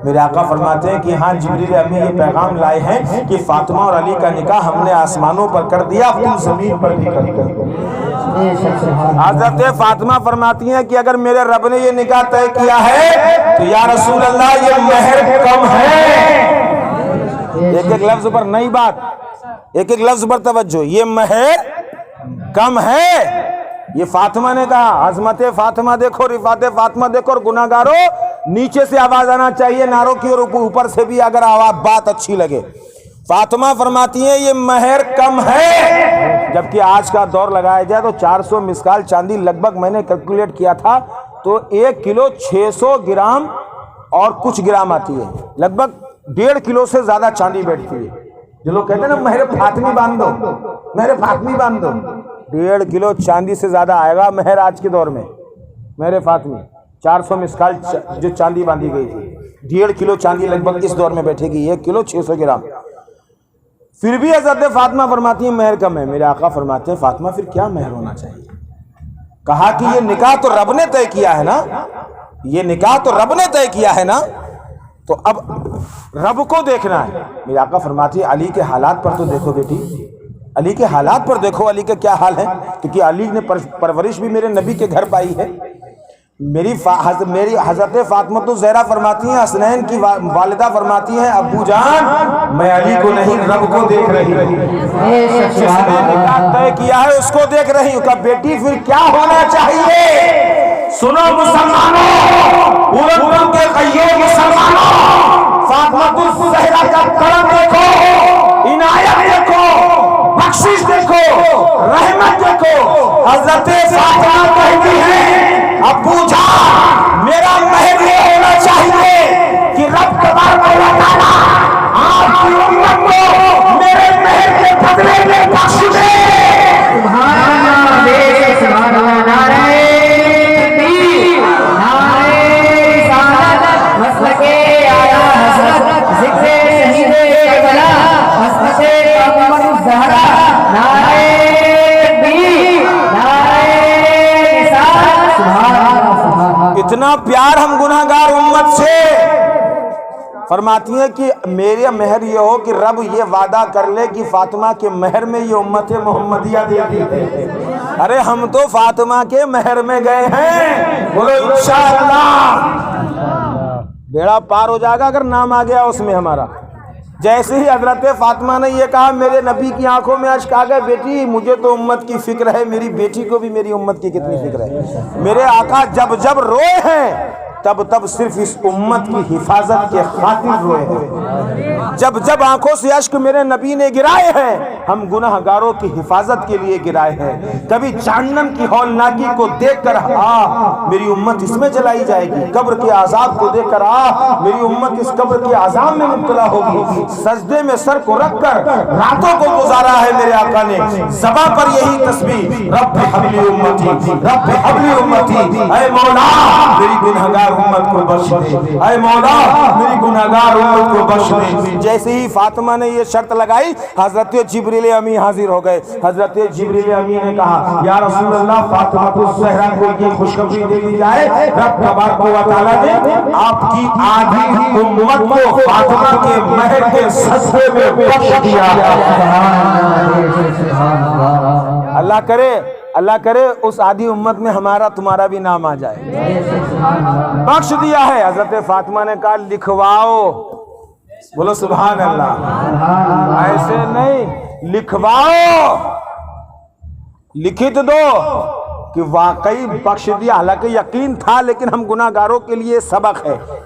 میرے آقا فرماتے ہیں کہ ہاں، جبریل امی یہ پیغام لائے ہیں کہ فاطمہ اور علی کا نکاح ہم نے آسمانوں پر کر دیا، اب تم زمین پر بھی کر دو۔ حضرت فاطمہ فرماتی ہیں کہ اگر میرے رب نے یہ نکاح طے کیا ہے تو یا رسول اللہ یہ مہر کم ہے۔ ایک ایک لفظ پر نئی بات، ایک ایک لفظ پر توجہ، یہ مہر کم ہے۔ یہ فاطمہ نے کہا، عظمت فاطمہ دیکھو، رفعت فاطمہ دیکھو، اور گناہگاروں نیچے سے آواز آنا چاہیے نعروں کی، اور اوپر سے بھی اگر آواز بات اچھی لگے۔ فاطمہ فرماتی ہیں یہ مہر کم ہے، جبکہ آج کا دور لگایا جائے تو 400 مسکال چاندی لگ بھگ میں نے کیلکولیٹ کیا تھا تو 1 کلو 600 گرام اور کچھ گرام آتی ہے، لگ بھگ 1.5 کلو سے زیادہ چاندی بیٹھتی ہے۔ جو لوگ کہتے ہیں نا مہر فاطمی باندھ دو، مہر فاطمی باندھ دو، 1.5 کلو چاندی سے زیادہ آئے گا مہر آج کے دور میں۔ مہر فاطمی 400 مسکال جو چاندی باندھی گئی تھی، 1.5 کلو چاندی لگ بھگ اس دور میں بیٹھے گی، 1 کلو 600 گرام۔ پھر بھی حضرت فاطمہ فرماتی ہیں مہر کم ہے۔ میرے آقا فرماتے ہیں فاطمہ پھر کیا مہر ہونا چاہیے؟ کہا کہ یہ نکاح تو رب نے طے کیا ہے نا، یہ نکاح تو رب نے طے کیا ہے نا، تو اب رب کو دیکھنا ہے۔ میرے آقا فرماتی ہے علی کے حالات پر تو دیکھو بیٹی، علی کے حالات پر دیکھو، علی کا کیا حال ہے، کیونکہ علی نے پرورش بھی میرے نبی کے گھر پائی ہے۔ میری حضرت فاطمہ تو زہرا فرماتی ہیں، حسنین کی والدہ فرماتی ہیں ابو جان میں علی کو نہیں رب کو دیکھ رہی ہوں، جس نے نکاح طے کیا ہے اس کو دیکھ رہی ہوں۔ کہ بیٹی پھر کیا ہونا چاہیے؟ سنو مسلمانوں، پورن کے قیوم مسلمانوں، فاطمہ الزہرا کا کرم دیکھو، عنایت دیکھو، بخشش دیکھو، رحمت دیکھو۔ حضرت فاطمہ کہتی ہیں ابو جان میرا مہر یہ ہونا چاہیے کہ رب تبارک و تعالیٰ آپ کی امت کو میرے مہر کے بدلے میں بخش دے۔ سبحان اللہ، سبحان اللہ، نعرہ تکبیر، نعرہ رسالت، مسلک اعلیٰ حضرت، ذکر شہید کربلا، حضرت فاطمہ الزہرا، نعرہ تکبیر، نعرہ رسالت، سبحان اللہ۔ اتنا پیار ہم گناہگار امت سے۔ فرماتی ہیں کہ میرے مہر یہ ہو کہ رب یہ وعدہ کر لے کہ فاطمہ کے مہر میں یہ امت محمدیہ دے دی ہے۔ ارے ہم تو فاطمہ کے مہر میں گئے ہیں، بولو انشاءاللہ۔ بیڑا پار ہو جائے گا اگر نام آ گیا اس میں ہمارا۔ جیسے ہی حضرت فاطمہ نے یہ کہا میرے نبی کی آنکھوں میں اشک آ گئے، بیٹی مجھے تو امت کی فکر ہے، میری بیٹی کو بھی میری امت کی کتنی فکر ہے۔ میرے آقا جب جب روئے ہیں تب صرف اس امت کی حفاظت کے خاطر روئے ہیں۔ جب جب آنکھوں سے اشک میرے نبی نے گرائے ہیں ہم گناہ گاروں کی حفاظت کے لیے گرائے ہیں۔ کبھی جہنم کی ہولناکی کو دیکھ کر میری امت اس میں جلائی جائے گی، قبر کے عذاب کو دیکھ کر میری امت اس قبر کے عذاب میں مبتلا ہوگی۔ سجدے میں سر کو رکھ کر راتوں کو گزارا ہے میرے آقا نے، زباں پر یہی تسبیح رب حبلی امتی، رب حبلی امتی، اے مولا میری گنہگار امت کو بخش دے، اے مولا میری گناہگار امت کو بخش دے۔ جیسے ہی فاطمہ نے یہ شرط لگائی حضرت جبریل امی حاضر ہو گئے۔ حضرت جبریل امی نے کہا یا رسول اللہ فاطمہ الزہرا کو یہ خوشخبری دے دی جائے، رب تبارک و تعالیٰ نے آپ کی آدھی امت کو فاطمہ کے مہر کے صدقے میں بخش دیا۔ اللہ کرے اس آدھی امت میں ہمارا تمہارا بھی نام آ جائے۔ بخش دیا ہے۔ حضرت فاطمہ نے کہا لکھواؤ، بولو سبحان اللہ، ایسے نہیں لکھواؤ، لکھت دو کہ واقعی بخش دیا، حالانکہ یقین تھا لیکن ہم گناہگاروں کے لیے سبق ہے۔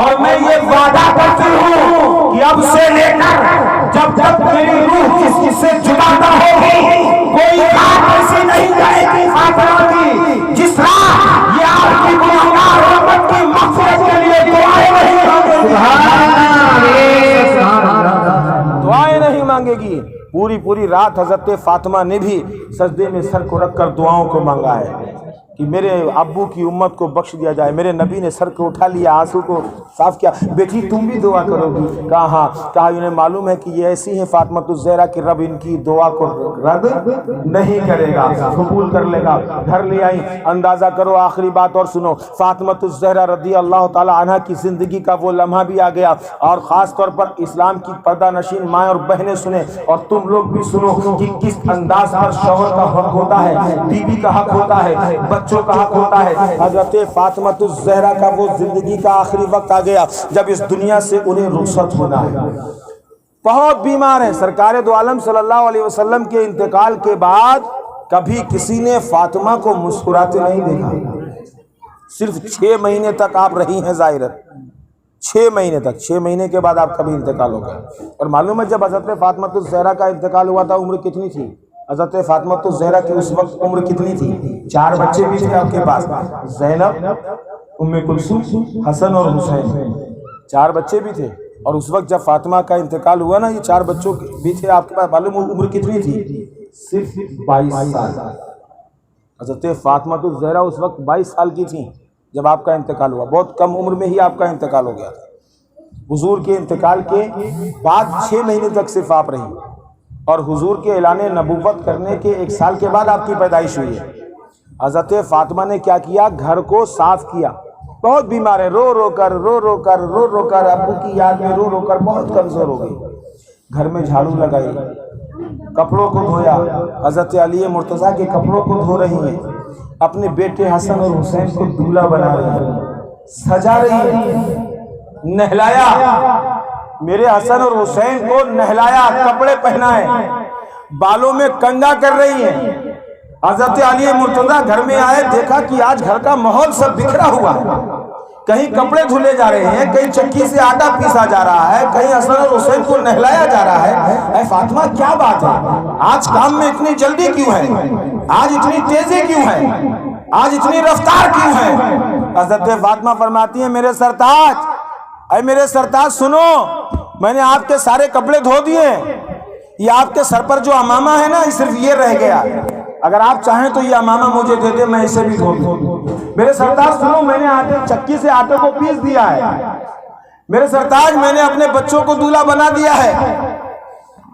اور میں یہ وعدہ کرتی ہوں کہ اب سے لے کر جب تک میری روح کسی سے جدا نہ ہوگی کوئی بات ایسی نہیں جائے گی فاطمہ کی جس طرح یہ آپ کی گناہگار امت کی مغفرت کے لیے دعائیں نہیں مانگے گی۔ پوری رات حضرت فاطمہ نے بھی سجدے میں سر کو رکھ کر دعاؤں کو مانگا ہے کہ میرے ابو کی امت کو بخش دیا جائے۔ میرے نبی نے سر کو اٹھا لیا، آنسو کو صاف کیا، بیٹی تم بھی دعا کرو گی؟ کہا ہاں۔ کہا انہیں معلوم ہے کہ یہ ایسی ہیں فاطمہ الزہرا کہ رب ان کی دعا کو رد نہیں کرے گا، قبول کر لے گا۔ گھر لے آئی، اندازہ کرو آخری بات اور سنو، فاطمہ الزہرا رضی اللہ تعالی عنہ کی زندگی کا وہ لمحہ بھی آ گیا، اور خاص طور پر اسلام کی پردہ نشین مائیں اور بہنیں سنیں اور تم لوگ بھی سنو کہ کس انداز پر شوہر کا حق ہوتا ہے، بیوی کا حق ہوتا ہے، بچوں کا حق ہوتا ہے۔ حضرت فاطمہ الزہرا کا وہ زندگی کا آخری وقت آ گیا جب اس دنیا سے انہیں رخصت ہونا ہے۔ بہت بیمار ہیں۔ سرکار دو عالم صلی اللہ علیہ وسلم کے انتقال کے بعد کبھی کسی نے فاطمہ کو مسکراتے نہیں دیکھا۔ صرف 6 مہینے تک آپ رہی ہیں ظاہرت، 6 مہینے تک، 6 مہینے کے بعد آپ کبھی انتقال ہو گئے۔ اور معلوم ہے جب حضرت فاطمہ الزہرا کا انتقال ہوا تھا عمر کتنی تھی؟ حضرت فاطمہ الزہرا کی اس وقت عمر کتنی تھی؟ 4 بچے بھی تھے آپ کے پاس، زینب، ام کلثوم، حسن اور حسین، 4 بچے بھی تھے۔ اور اس وقت جب فاطمہ کا انتقال ہوا نا، یہ 4 بچوں بھی تھے آپ کے پاس، معلوم عمر کتنی تھی؟ صرف 22 سال۔ حضرت فاطمہ الزہرا اس وقت 22 سال کی تھیں جب آپ کا انتقال ہوا، بہت کم عمر میں ہی آپ کا انتقال ہو گیا تھا۔ حضور کے انتقال کے بعد 6 مہینے تک صرف آپ رہی، اور حضور کے اعلان نبوت کرنے کے 1 سال کے بعد آپ کی پیدائش ہوئی ہے۔ حضرت فاطمہ نے کیا کیا؟ گھر کو صاف کیا۔ بہت بیمار ہے، رو رو کر ابو کی یاد میں رو کر بہت کمزور ہو گئی۔ گھر میں جھاڑو لگائی، کپڑوں کو دھویا، حضرت علی مرتضیٰ کے کپڑوں کو دھو رہی ہیں، اپنے بیٹے حسن اور حسین کو دولہا بنا رہی ہیں، سجا رہی ہیں، نہلایا، میرے حسن اور حسین کو نہلایا، کپڑے پہنائے، بالوں میں کنگھا کر رہی ہیں۔ حضرت علی مرتضیٰ گھر میں آئے، دیکھا کہ آج گھر کا ماحول سب بکھرا ہوا ہے، کہیں کپڑے دھلے جا رہے ہیں، کہیں چکی سے آٹا پیسا جا رہا ہے، کہیں حسن اور حسین کو نہلایا جا رہا ہے۔ اے فاطمہ کیا بات ہے؟ آج کام میں اتنی جلدی کیوں ہے؟ آج اتنی تیزی کیوں ہے؟ آج اتنی رفتار کیوں ہے؟ حضرت فاطمہ فرماتی ہیں میرے سرتاج، اے میرے سرتاج سنو، میں نے آپ کے سارے کپڑے دھو دیے، یہ آپ کے سر پر جو امامہ ہے نا صرف یہ رہ گیا، اگر آپ چاہیں تو یہ امامہ مجھے دے دیں، میں اسے بھی دھو دوں۔ میرے سرتاج سنو، میں نے چکی سے آٹے کو پیس دیا ہے، میرے سرتاج میں نے اپنے بچوں کو دولہا بنا دیا ہے۔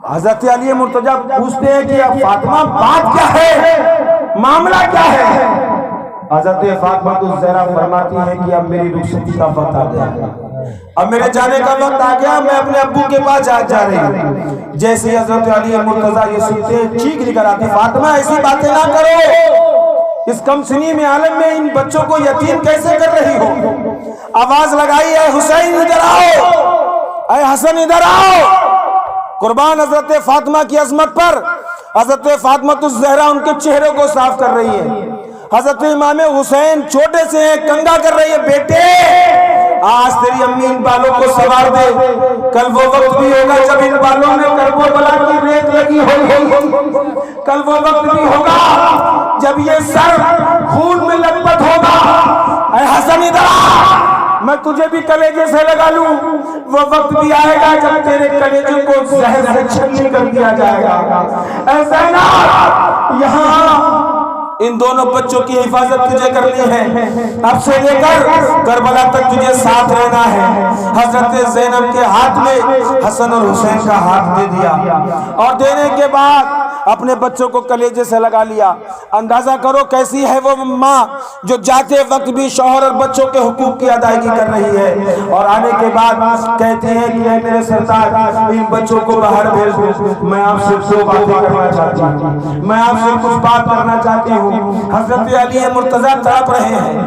حضرت علی مرتضیٰ پوچھتے ہیں کہ اب فاطمہ بات کیا ہے، معاملہ کیا ہے؟ حضرت فاطمہ الزہرا فرماتی ہے کہ اب میری رخصتی کا وقت آ گیا، اب میرے جانے کا وقت آ گیا، میں اپنے ابو کے پاس جا رہی ہوں۔ جیسے حضرت علی مرتضیٰ یہ سنتے چیخ نکل آتی، فاطمہ ایسی باتیں نہ کرو، اس کم سنی میں عالم میں ان بچوں کو یتیم کیسے کر رہی ہو؟ آواز لگائی، اے حسین ادھر آؤ، اے حسن ادھر آؤ۔ قربان حضرت فاطمہ کی عظمت پر حضرت فاطمہ الزہرا ان کے چہرے کو صاف کر رہی ہے۔ حضرت امام حسین چھوٹے سے ہیں، کنگھا کر رہی ہے، بیٹے آج تیری امی ان بالوں کو سوار دے، کل وہ وقت بھی ہوگا جب ان بالوں میں کربلا کی ریت لگی ہوگی، کل وہ وقت بھی ہوگا جب یہ سر خون میں لپٹ ہوگا۔ اے حسن ادھر آ، میں تجھے بھی کلیجے سے لگا لوں، وہ وقت بھی آئے گا جب تیرے کلیجے کو زہر سے چھلنی کر دیا جائے گا۔ اے زینب یہاں ان دونوں بچوں کی حفاظت تجھے کرنی ہے، اب سے لے کر کربلا تک تجھے ساتھ رہنا ہے۔ حضرت زینب کے ہاتھ میں حسن اور حسین کا ہاتھ دے دیا، اور دینے کے بعد اپنے بچوں کو کلیجے سے لگا لیا۔ اندازہ کرو کیسی ہے وہ ماں جو جاتے وقت بھی شوہر اور بچوں کے حقوق کی ادائیگی کر رہی ہے، اور آنے کے بعد کہتی ہے کہ اے میرے سرتاج ان بچوں کو باہر بھیج دو، میں آپ سے 2 باتیں کرنا چاہتی ہوں، میں آپ سے کچھ بات کرنا چاہتی ہوں۔ حضرت علی مرتضیٰ تڑپ رہے ہیں،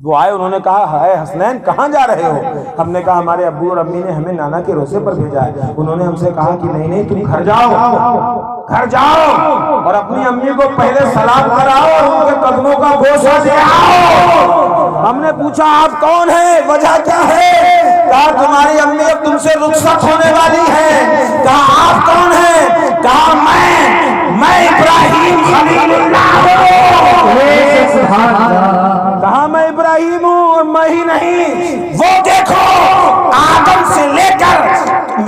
وہ آئے, انہوں نے کہا ہے حسنین کہاں جا رہے ہو؟ ہم نے کہا ہمارے ابو اور امی نے ہمیں نانا کے روزے پر بھیجا ہے. انہوں نے ہم سے کہا کہ نہیں تم گھر جاؤ اور اپنی امی کو پہلے سلام کراؤ اور ان کے قدموں کا بوسہ دے آؤ. ہم نے پوچھا آپ کون ہیں, وجہ کیا ہے؟ کہا تمہاری امی اب تم سے رخصت ہونے والی ہے. کہا آپ کون ہیں؟ کہا میں ابراہیم خلیل اللہ ہوں. کہا میں ابراہیم ہوں اور میں ہی نہیں, وہ دیکھو آدم سے لے کر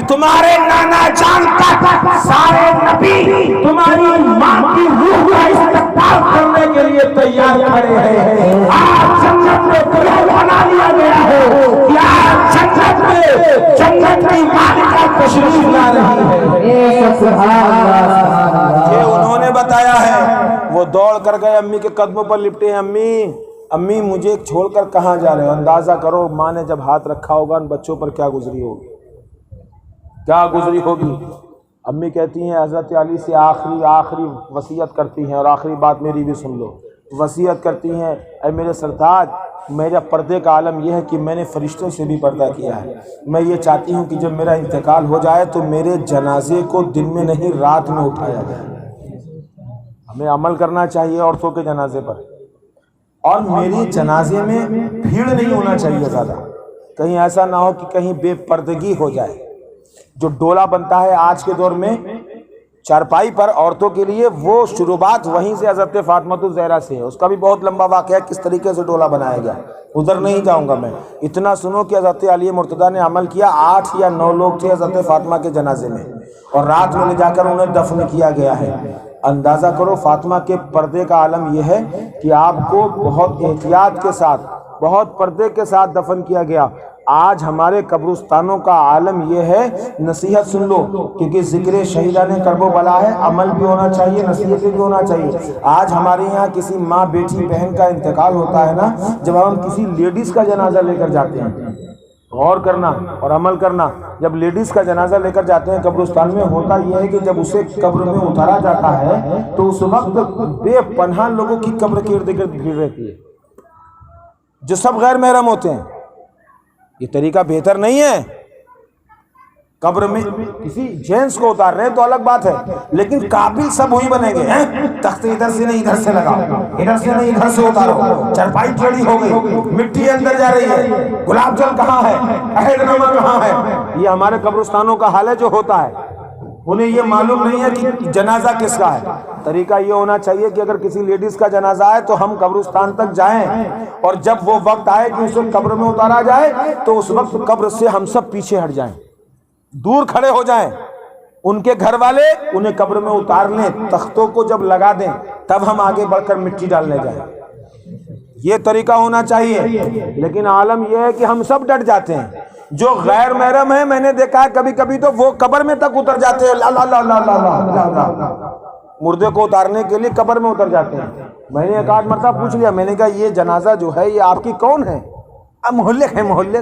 تمہارے نانا جان تک سارے نبی تمہاری ماں کی روح کا استقبال کرنے کے لیے تیار کھڑے ہیں. آج جنت میں تمہیں بنا لیا گیا ہے کہ آج جنت میں جنت کی مالکہ تشریف لا رہی ہے. یہ انہوں نے بتایا ہے. وہ دوڑ کر گئے, امی کے قدموں پر لپٹے ہیں. امی مجھے چھوڑ کر کہاں جا رہے ہو؟ اندازہ کرو ماں نے جب ہاتھ رکھا ہوگا ان بچوں پر کیا گزری ہوگی. امی کہتی ہیں حضرت علی سے آخری وصیت کرتی ہیں, اور آخری بات میری بھی سن لو. وصیت کرتی ہیں اے میرے سرتاج, میرا پردے کا عالم یہ ہے کہ میں نے فرشتوں سے بھی پردہ کیا ہے. میں یہ چاہتی ہوں کہ جب میرا انتقال ہو جائے تو میرے جنازے کو دن میں نہیں رات میں اٹھایا جائے. ہمیں عمل کرنا چاہیے عورتوں کے جنازے پر, اور میری جنازے میں بھیڑ نہیں ہونا چاہیے زیادہ. کہیں ایسا نہ ہو کہ کہیں بے پردگی ہو جائے. جو ڈولا بنتا ہے آج کے دور میں چارپائی پر عورتوں کے لیے, وہ شروعات وہیں سے حضرت فاطمہ الزہرا سے ہے. اس کا بھی بہت لمبا واقعہ ہے کس طریقے سے ڈولا بنایا گیا, ادھر نہیں جاؤں گا میں. اتنا سنو کہ حضرت علی مرتضیٰ نے عمل کیا. 8 یا 9 لوگ تھے حضرت فاطمہ کے جنازے میں, اور رات میں لے جا کر انہیں دفن کیا گیا ہے. اندازہ کرو فاطمہ کے پردے کا عالم یہ ہے کہ آپ کو بہت احتیاط کے ساتھ, بہت پردے کے ساتھ دفن کیا گیا. آج ہمارے قبرستانوں کا عالم یہ ہے, نصیحت سن لو کیونکہ ذکر شہیدان کرب و بلا ہے, عمل بھی ہونا چاہیے, نصیحت بھی ہونا چاہیے. آج ہمارے یہاں کسی ماں بیٹی بہن کا انتقال ہوتا ہے نا, جب ہم کسی لیڈیز کا جنازہ لے کر جاتے ہیں, غور کرنا اور عمل کرنا, جب لیڈیز کا جنازہ لے کر جاتے ہیں قبرستان میں, ہوتا یہ ہے کہ جب اسے قبر میں اتارا جاتا ہے تو اس وقت بے پناہ لوگوں کی قبر کے ارد گرد بھیڑ رہتی ہے جو سب غیر محرم ہوتے ہیں. یہ طریقہ بہتر نہیں ہے. قبر میں کسی جینس کو اتار رہے ہیں تو الگ بات ہے, لیکن قابل سب وہی بنے گے. تخت ادھر سے نہیں ادھر سے لگا, ادھر سے نہیں ادھر سے اتارو, چرپائی ٹیڑھی ہو گئی, مٹی اندر جا رہی ہے, گلاب جل کہاں ہے, عہد نامہ کہاں ہے. یہ ہمارے قبرستانوں کا حال ہے جو ہوتا ہے. انہیں یہ معلوم نہیں ہے کہ جنازہ کس کا ہے. طریقہ یہ ہونا چاہیے کہ اگر کسی لیڈیز کا جنازہ ہے تو ہم قبرستان تک جائیں, اور جب وہ وقت آئے کہ اسے قبر میں اتارا جائے تو اس وقت قبر سے ہم سب پیچھے ہٹ جائیں, دور کھڑے ہو جائیں. ان کے گھر والے انہیں قبر میں اتار لیں, تختوں کو جب لگا دیں تب ہم آگے بڑھ کر مٹی ڈالنے جائیں. یہ طریقہ ہونا چاہیے. لیکن عالم یہ ہے کہ ہم سب ڈٹ جاتے ہیں. جو غیر محرم ہے, میں نے دیکھا ہے کبھی کبھی تو وہ قبر میں تک اتر جاتے ہیں, لا لا لا لا لا لا, مردے کو اتارنے کے لیے قبر میں اتر جاتے ہیں. میں نے ایک آدھ مرتبہ پوچھ لیا, میں نے کہا یہ جنازہ جو ہے یہ آپ کی کون ہے؟ اب محلے ہے, محلے.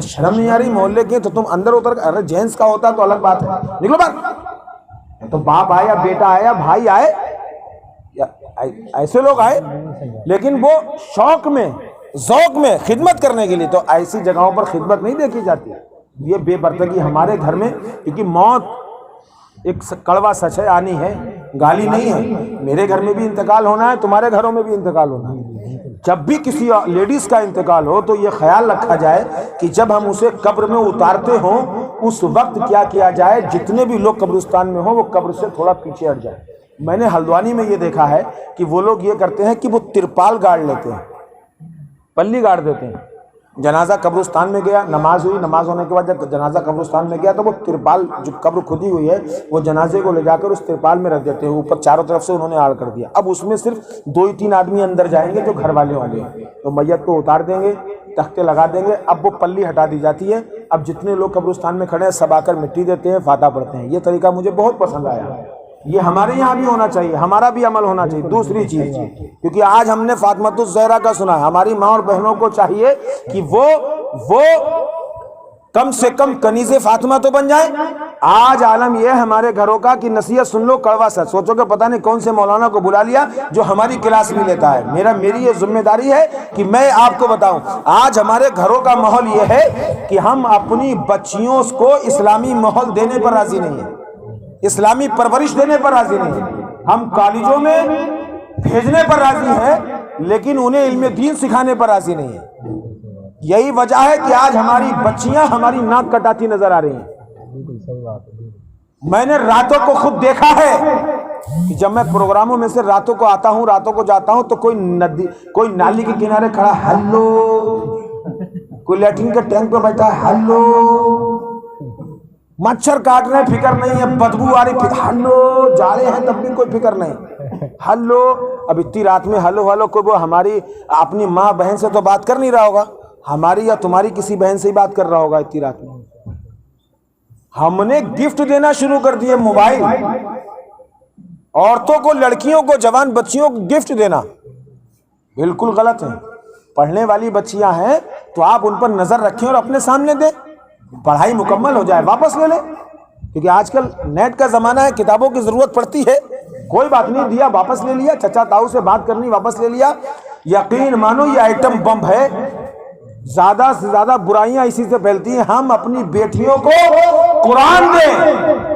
شرم نہیں آ رہی, محلے کی تو تم اندر اتر. ارے جینس کا ہوتا تو الگ بات ہے, نکلو باہر. تو باپ آیا, بیٹا آیا, بھائی آئے, ایسے لوگ آئے, لیکن وہ شوق میں ذوق میں خدمت کرنے کے لیے. تو ایسی جگہوں پر خدمت نہیں دیکھی جاتی. یہ بے پردگی ہمارے گھر میں, کیونکہ موت ایک کڑوا سچ ہے, آنی ہے, گالی نہیں ہے. میرے گھر میں بھی انتقال ہونا ہے, تمہارے گھروں میں بھی انتقال ہونا ہے. جب بھی کسی لیڈیز کا انتقال ہو تو یہ خیال رکھا جائے کہ جب ہم اسے قبر میں اتارتے ہوں اس وقت کیا کیا جائے, جتنے بھی لوگ قبرستان میں ہوں وہ قبر سے تھوڑا پیچھے ہٹ جائے. میں نے ہلدوانی میں یہ دیکھا ہے کہ وہ لوگ یہ کرتے ہیں کہ وہ ترپال گاڑ لیتے ہیں, پلی گاڑ دیتے ہیں. جنازہ قبرستان میں گیا, نماز ہوئی, نماز ہونے کے بعد جب جنازہ قبرستان میں گیا تو وہ ترپال جو قبر کھدی ہوئی ہے وہ جنازے کو لے جا کر اس ترپال میں رکھ دیتے ہیں. اوپر چاروں طرف سے انہوں نے آڑ کر دیا. اب اس میں صرف 2 ہی 3 آدمی اندر جائیں گے جو گھر والے ہوں گے, تو میت کو اتار دیں گے, تختے لگا دیں گے. اب وہ پلی ہٹا دی جاتی ہے. اب جتنے لوگ قبرستان میں کھڑے ہیں سب آ کر مٹی دیتے ہیں, فاتحہ پڑھتے ہیں. یہ طریقہ مجھے بہت پسند آیا. یہ ہمارے یہاں بھی ہونا چاہیے, ہمارا بھی عمل ہونا چاہیے. دوسری چیز, کیونکہ آج ہم نے فاطمہ الزہرا کا سنا, ہماری ماں اور بہنوں کو چاہیے کہ وہ کم سے کم کنیز فاطمہ تو بن جائیں. آج عالم یہ ہے ہمارے گھروں کا کہ نصیحت سن لو کڑوا سچ. سوچو کہ پتہ نہیں کون سے مولانا کو بلا لیا جو ہماری کلاس بھی لیتا ہے. میری یہ ذمہ داری ہے کہ میں آپ کو بتاؤں. آج ہمارے گھروں کا ماحول یہ ہے کہ ہم اپنی بچیوں کو اسلامی ماحول دینے پر راضی نہیں ہیں, اسلامی پرورش دینے پر راضی نہیں ہیں. ہم کالجوں میں بھیجنے پر راضی ہیں لیکن انہیں علم دین سکھانے پر راضی نہیں ہیں. یہی وجہ ہے کہ آج ہماری بچیاں ہماری ناک کٹاتی نظر آ رہی ہیں. میں نے راتوں کو خود دیکھا ہے کہ جب میں پروگراموں میں سے راتوں کو آتا ہوں, راتوں کو جاتا ہوں, تو کوئی نالی کے کنارے کھڑا ہلو, کوئی لیٹرین کے ٹینک پہ بیٹھا ہلو, مچھر کاٹ رہے فکر نہیں ہے, بدبو آ رہی ہلو, جا رہے ہیں تب بھی کوئی فکر نہیں ہلو. اب اتنی رات میں ہلو ہلو, کوئی وہ ہماری اپنی ماں بہن سے تو بات کر نہیں رہا ہوگا, ہماری یا تمہاری کسی بہن سے ہی بات کر رہا ہوگا اتنی رات میں. ہم نے گفٹ دینا شروع کر دیے موبائل. عورتوں کو, لڑکیوں کو, جوان بچیوں کو گفٹ دینا بالکل غلط ہے. پڑھنے والی بچیاں ہیں تو آپ ان پر نظر رکھیں اور اپنے سامنے دیں. پڑھائی مکمل ہو جائے واپس لے لیں, کیونکہ آج کل نیٹ کا زمانہ ہے, کتابوں کی ضرورت پڑتی ہے. کوئی بات نہیں, دیا واپس لے لیا, چچا تاؤ سے بات کرنی واپس لے لیا. یقین مانو یہ آئٹم بم ہے, زیادہ سے زیادہ برائیاں اسی سے پھیلتی ہیں. ہم اپنی بیٹیوں کو قرآن دیں,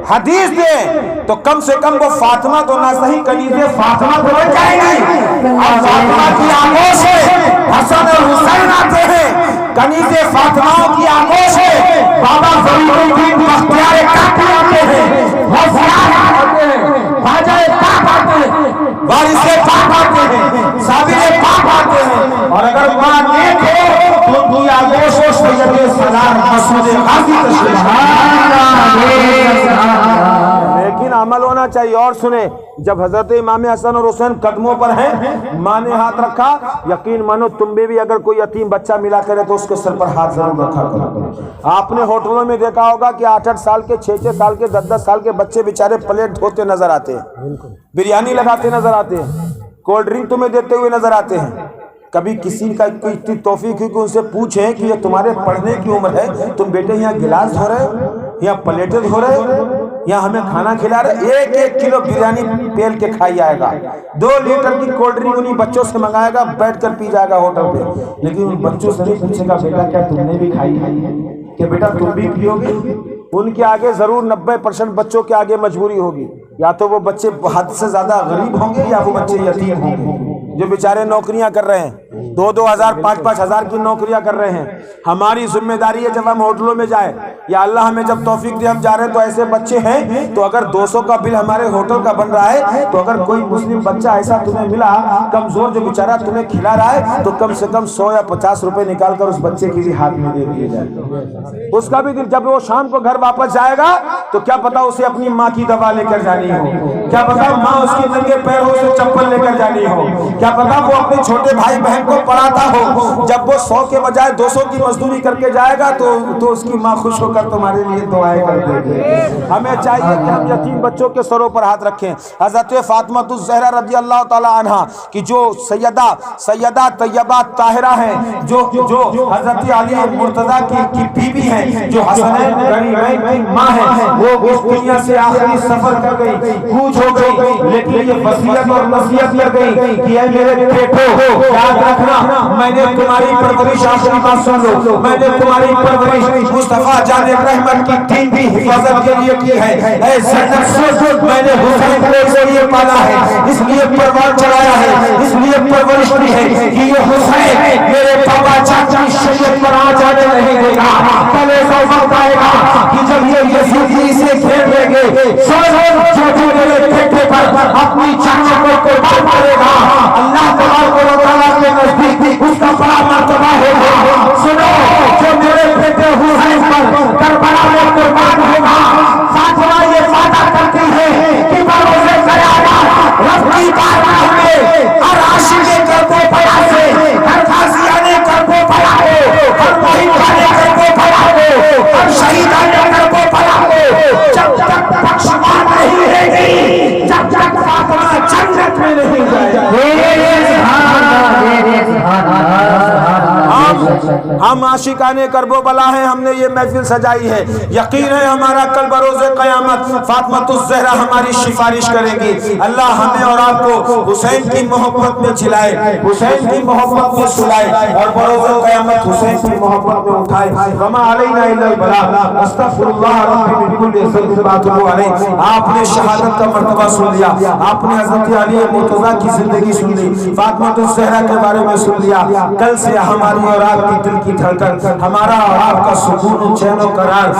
حدیث دیں, تو کم سے کم وہ فاطمہ تو نہ صحیح کنیزے فاطمہ تو بن جائیں گی. اب فاطمہ کی آغوش ہے, حسن اور حسین آتے ہیں, کنیزے فاطمہ کی آغوش ہے, بابا فرید الدین بختیار کاکی آتے ہیں, غوثیان آتے ہیں, خواجہ پاک آتے ہیں, وارث پاک آتے ہیں, صابر پاک آتے ہیں. اور اگر وہاں نیک ہو تو کی آغوش و سید سلام مسعود غازی تشریف. لیکن عمل ہونا چاہیے. اور سنیں, جب حضرت امام حسن اور حسین قدموں پر ہیں, ماں نے ہاتھ رکھا, یقین مانو تم بھی اگر کوئی یتیم بچہ ملا کرے تو اس کے سر پر ہاتھ ضرور رکھا کرو. آپ نے ہوٹلوں میں دیکھا ہوگا کہ 8-8 سال کے, 6-6 سال کے, 10-10 سال کے بچے بیچارے پلیٹ دھوتے نظر آتے ہیں, بریانی لگاتے نظر آتے ہیں, کولڈ ڈرنک تمہیں دیتے ہوئے نظر آتے ہیں. کبھی کسی کا اتنی توفیق ہوئی کہ ان سے پوچھیں کہ یہ تمہارے پڑھنے کی عمر ہے, تم بیٹے یہاں گلاس دھو رہے ہو, یہاں پلیٹیں دھو رہے ہو, یہاں ہمیں کھانا کھلا رہے. 1-1 کلو بریانی پیل کے کھائی جائے گا, 2 لیٹر کی کولڈ ڈرنک انہیں بچوں سے منگائے گا, بیٹھ کر پی جائے گا ہوٹل پہ. لیکن ان بچوں سے نہیں پوچھے گا بیٹا کیا تم نے بھی کھائی ہے, کہ بیٹا تم بھی پیو گے. ان کے آگے ضرور 90% بچوں کے آگے مجبوری ہوگی, یا تو وہ بچے حد سے زیادہ غریب ہوں گے یا وہ بچے یتیم ہوں گے جو بیچارے نوکریاں کر رہے ہیں, 2-2 ہزار 5-5 ہزار کی نوکریاں کر رہے ہیں. ہماری ذمہ داری ہے جب ہم ہوٹلوں میں جائیں, یا اللہ ہمیں جب توفیق دے ہم جا رہے ہیں تو ایسے بچے ہیں, تو اگر 200 کا بل ہمارے ہوٹل کا بن رہا ہے, تو اگر کوئی مسلم بچہ ایسا تمہیں ملا کمزور جو بیچارہ تمہیں کھلا رہا ہے, تو کم سے کم 100 یا 50 روپے نکال کر اس بچے کے بھی ہاتھ میں دے دیے جائے. اس کا بھی دل, جب وہ شام کو گھر واپس جائے گا تو کیا پتا اسے اپنی ماں کی دوا لے کر جانی ہو, کیا پتا ماں اس کے ننگے پیروں سے چپل لے کر جانی ہو, کیا پتا وہ اپنے چھوٹے بھائی بہن کو پڑھاتا ہو. جب وہ 100 کے بجائے 200 کی مزدوری کر کے جائے گا تو اس کی ماں خوش ہو کر تمہارے لیے دعائیں کر دے گی. ہمیں چاہیے کہ ہم یتیم بچوں کے سروں پر ہاتھ رکھیں. حضرت فاطمہ الزہرا رضی اللہ تعالی عنہا کی جو سیدہ طیبہ طاہرہ ہیں, جو حضرت علی مرتضیٰ کی بیوی ہیں, جو حسنین غریبین کی ماں ہیں, وہ اس دنیا سے آخری سفر کر گئی, کوچ ہو گئی, لیکن یہ وصیت اور نصیحت کر گئی کہ اے میرے بیٹو یاد رکھنا میں نے تمہاری پرورش, آخری بات سن لو, میں نے تمہاری پرورش مصطفیٰ جان رحمت کی دین کی حفاظت کے لیے کی ہے. اے زینب سن, میں نے حسین کو اس لیے پالا ہے, اس لیے پروان چڑھایا ہے, اس لیے پرورش کی ہے کہ یہ حسین میرے بابا چاچا شریعت پر آ جانے نہیں دے گا. پہلے سو وقت آئے گا کہ جب یہ یزیدی سے گھیر لیں گے, جو میرے بیٹے پر اپنی چاچا کو قربان کرے گا, اللہ تبارک و تعالیٰ کے نزدیک اس کا بڑا مرتبہ ہوگا. سنو, جو میرے بیٹے حسین پر کربلا میں قربان ہوگا, فاطمہ یہ وعدہ کرتی ہے کہ بروز قیامت رب کی بارگاہ میں ہر عاشق کربو بلا سے, ہر غازیان کربو بلا ہو, ہر محبان کربو بلا ہو, ہر شہیدان کربو بلا ہو, جب تک بخشوان نہیں رہے گی, جب تک فاطمہ جنت میں نہیں جائے ہم عاشقانے کربو بلا ہیں، ہم نے یہ محفل سجائی ہے، یقین ہے ہمارا کل بروز قیامت فاطمۃ الزہرا ہماری سفارش کرے گی۔ اللہ ہمیں اور آپ کو حسین کی محبت میں جلائے، حسین کی محبت میں سلائے، اور بروز قیامت حسین کی محبت میں اٹھائے۔ وما علینا الا البلاغ، استغفر اللہ ربی من کل ذنب واتوب علیہ۔ آپ نے شہادت کا مرتبہ سن لیا، آپ نے حضرت علی مرتضیٰ کی زندگی سن لی، فاطمۃ الزہرا کے بارے میں سن لیا۔ کل سے ہماری اور آپ کی دل کی دھڑکن، ہمارا اور آپ کا سکون و چین و قرار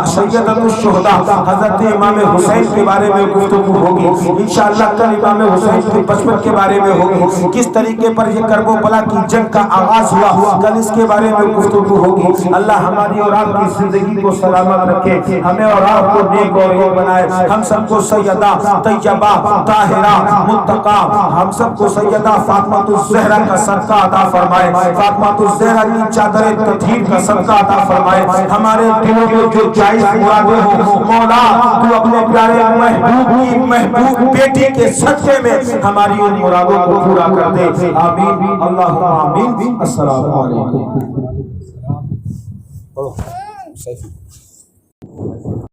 سیدۃ الشہداء حضرت امام حسین کے بارے میں گفتگو ہوگی انشاءاللہ۔ کل امام حسین کے بچپن کے بارے میں ہوگی، کس طریقے پر یہ کرب و بلا کی جنگ کا آغاز ہوا، کل اس کے بارے میں گفتگو ہوگی۔ اللہ ہماری اور آپ کی زندگی کو سلامت رکھے، ہمیں اور آپ کو نیک اور یہ بنائے، ہم سب کو سیدہ طیبہ طاہرہ متقی، ہم سب کو سیدہ فاطمۃ الزہرا کا صدقہ عطا فرمائے، فاطمۃ الزہرا کی چادر تطہیر کا صدقہ عطا فرمائے۔ ہمارے دلوں میں جو جائز مرادیں ہوں مولا تو اپنے پیارے محبوب کی محبوب بیٹی کے صدقے میں ہماری ان مرادوں کو پورا کر دے، آمین اللہم آمین۔ السلام علیکم۔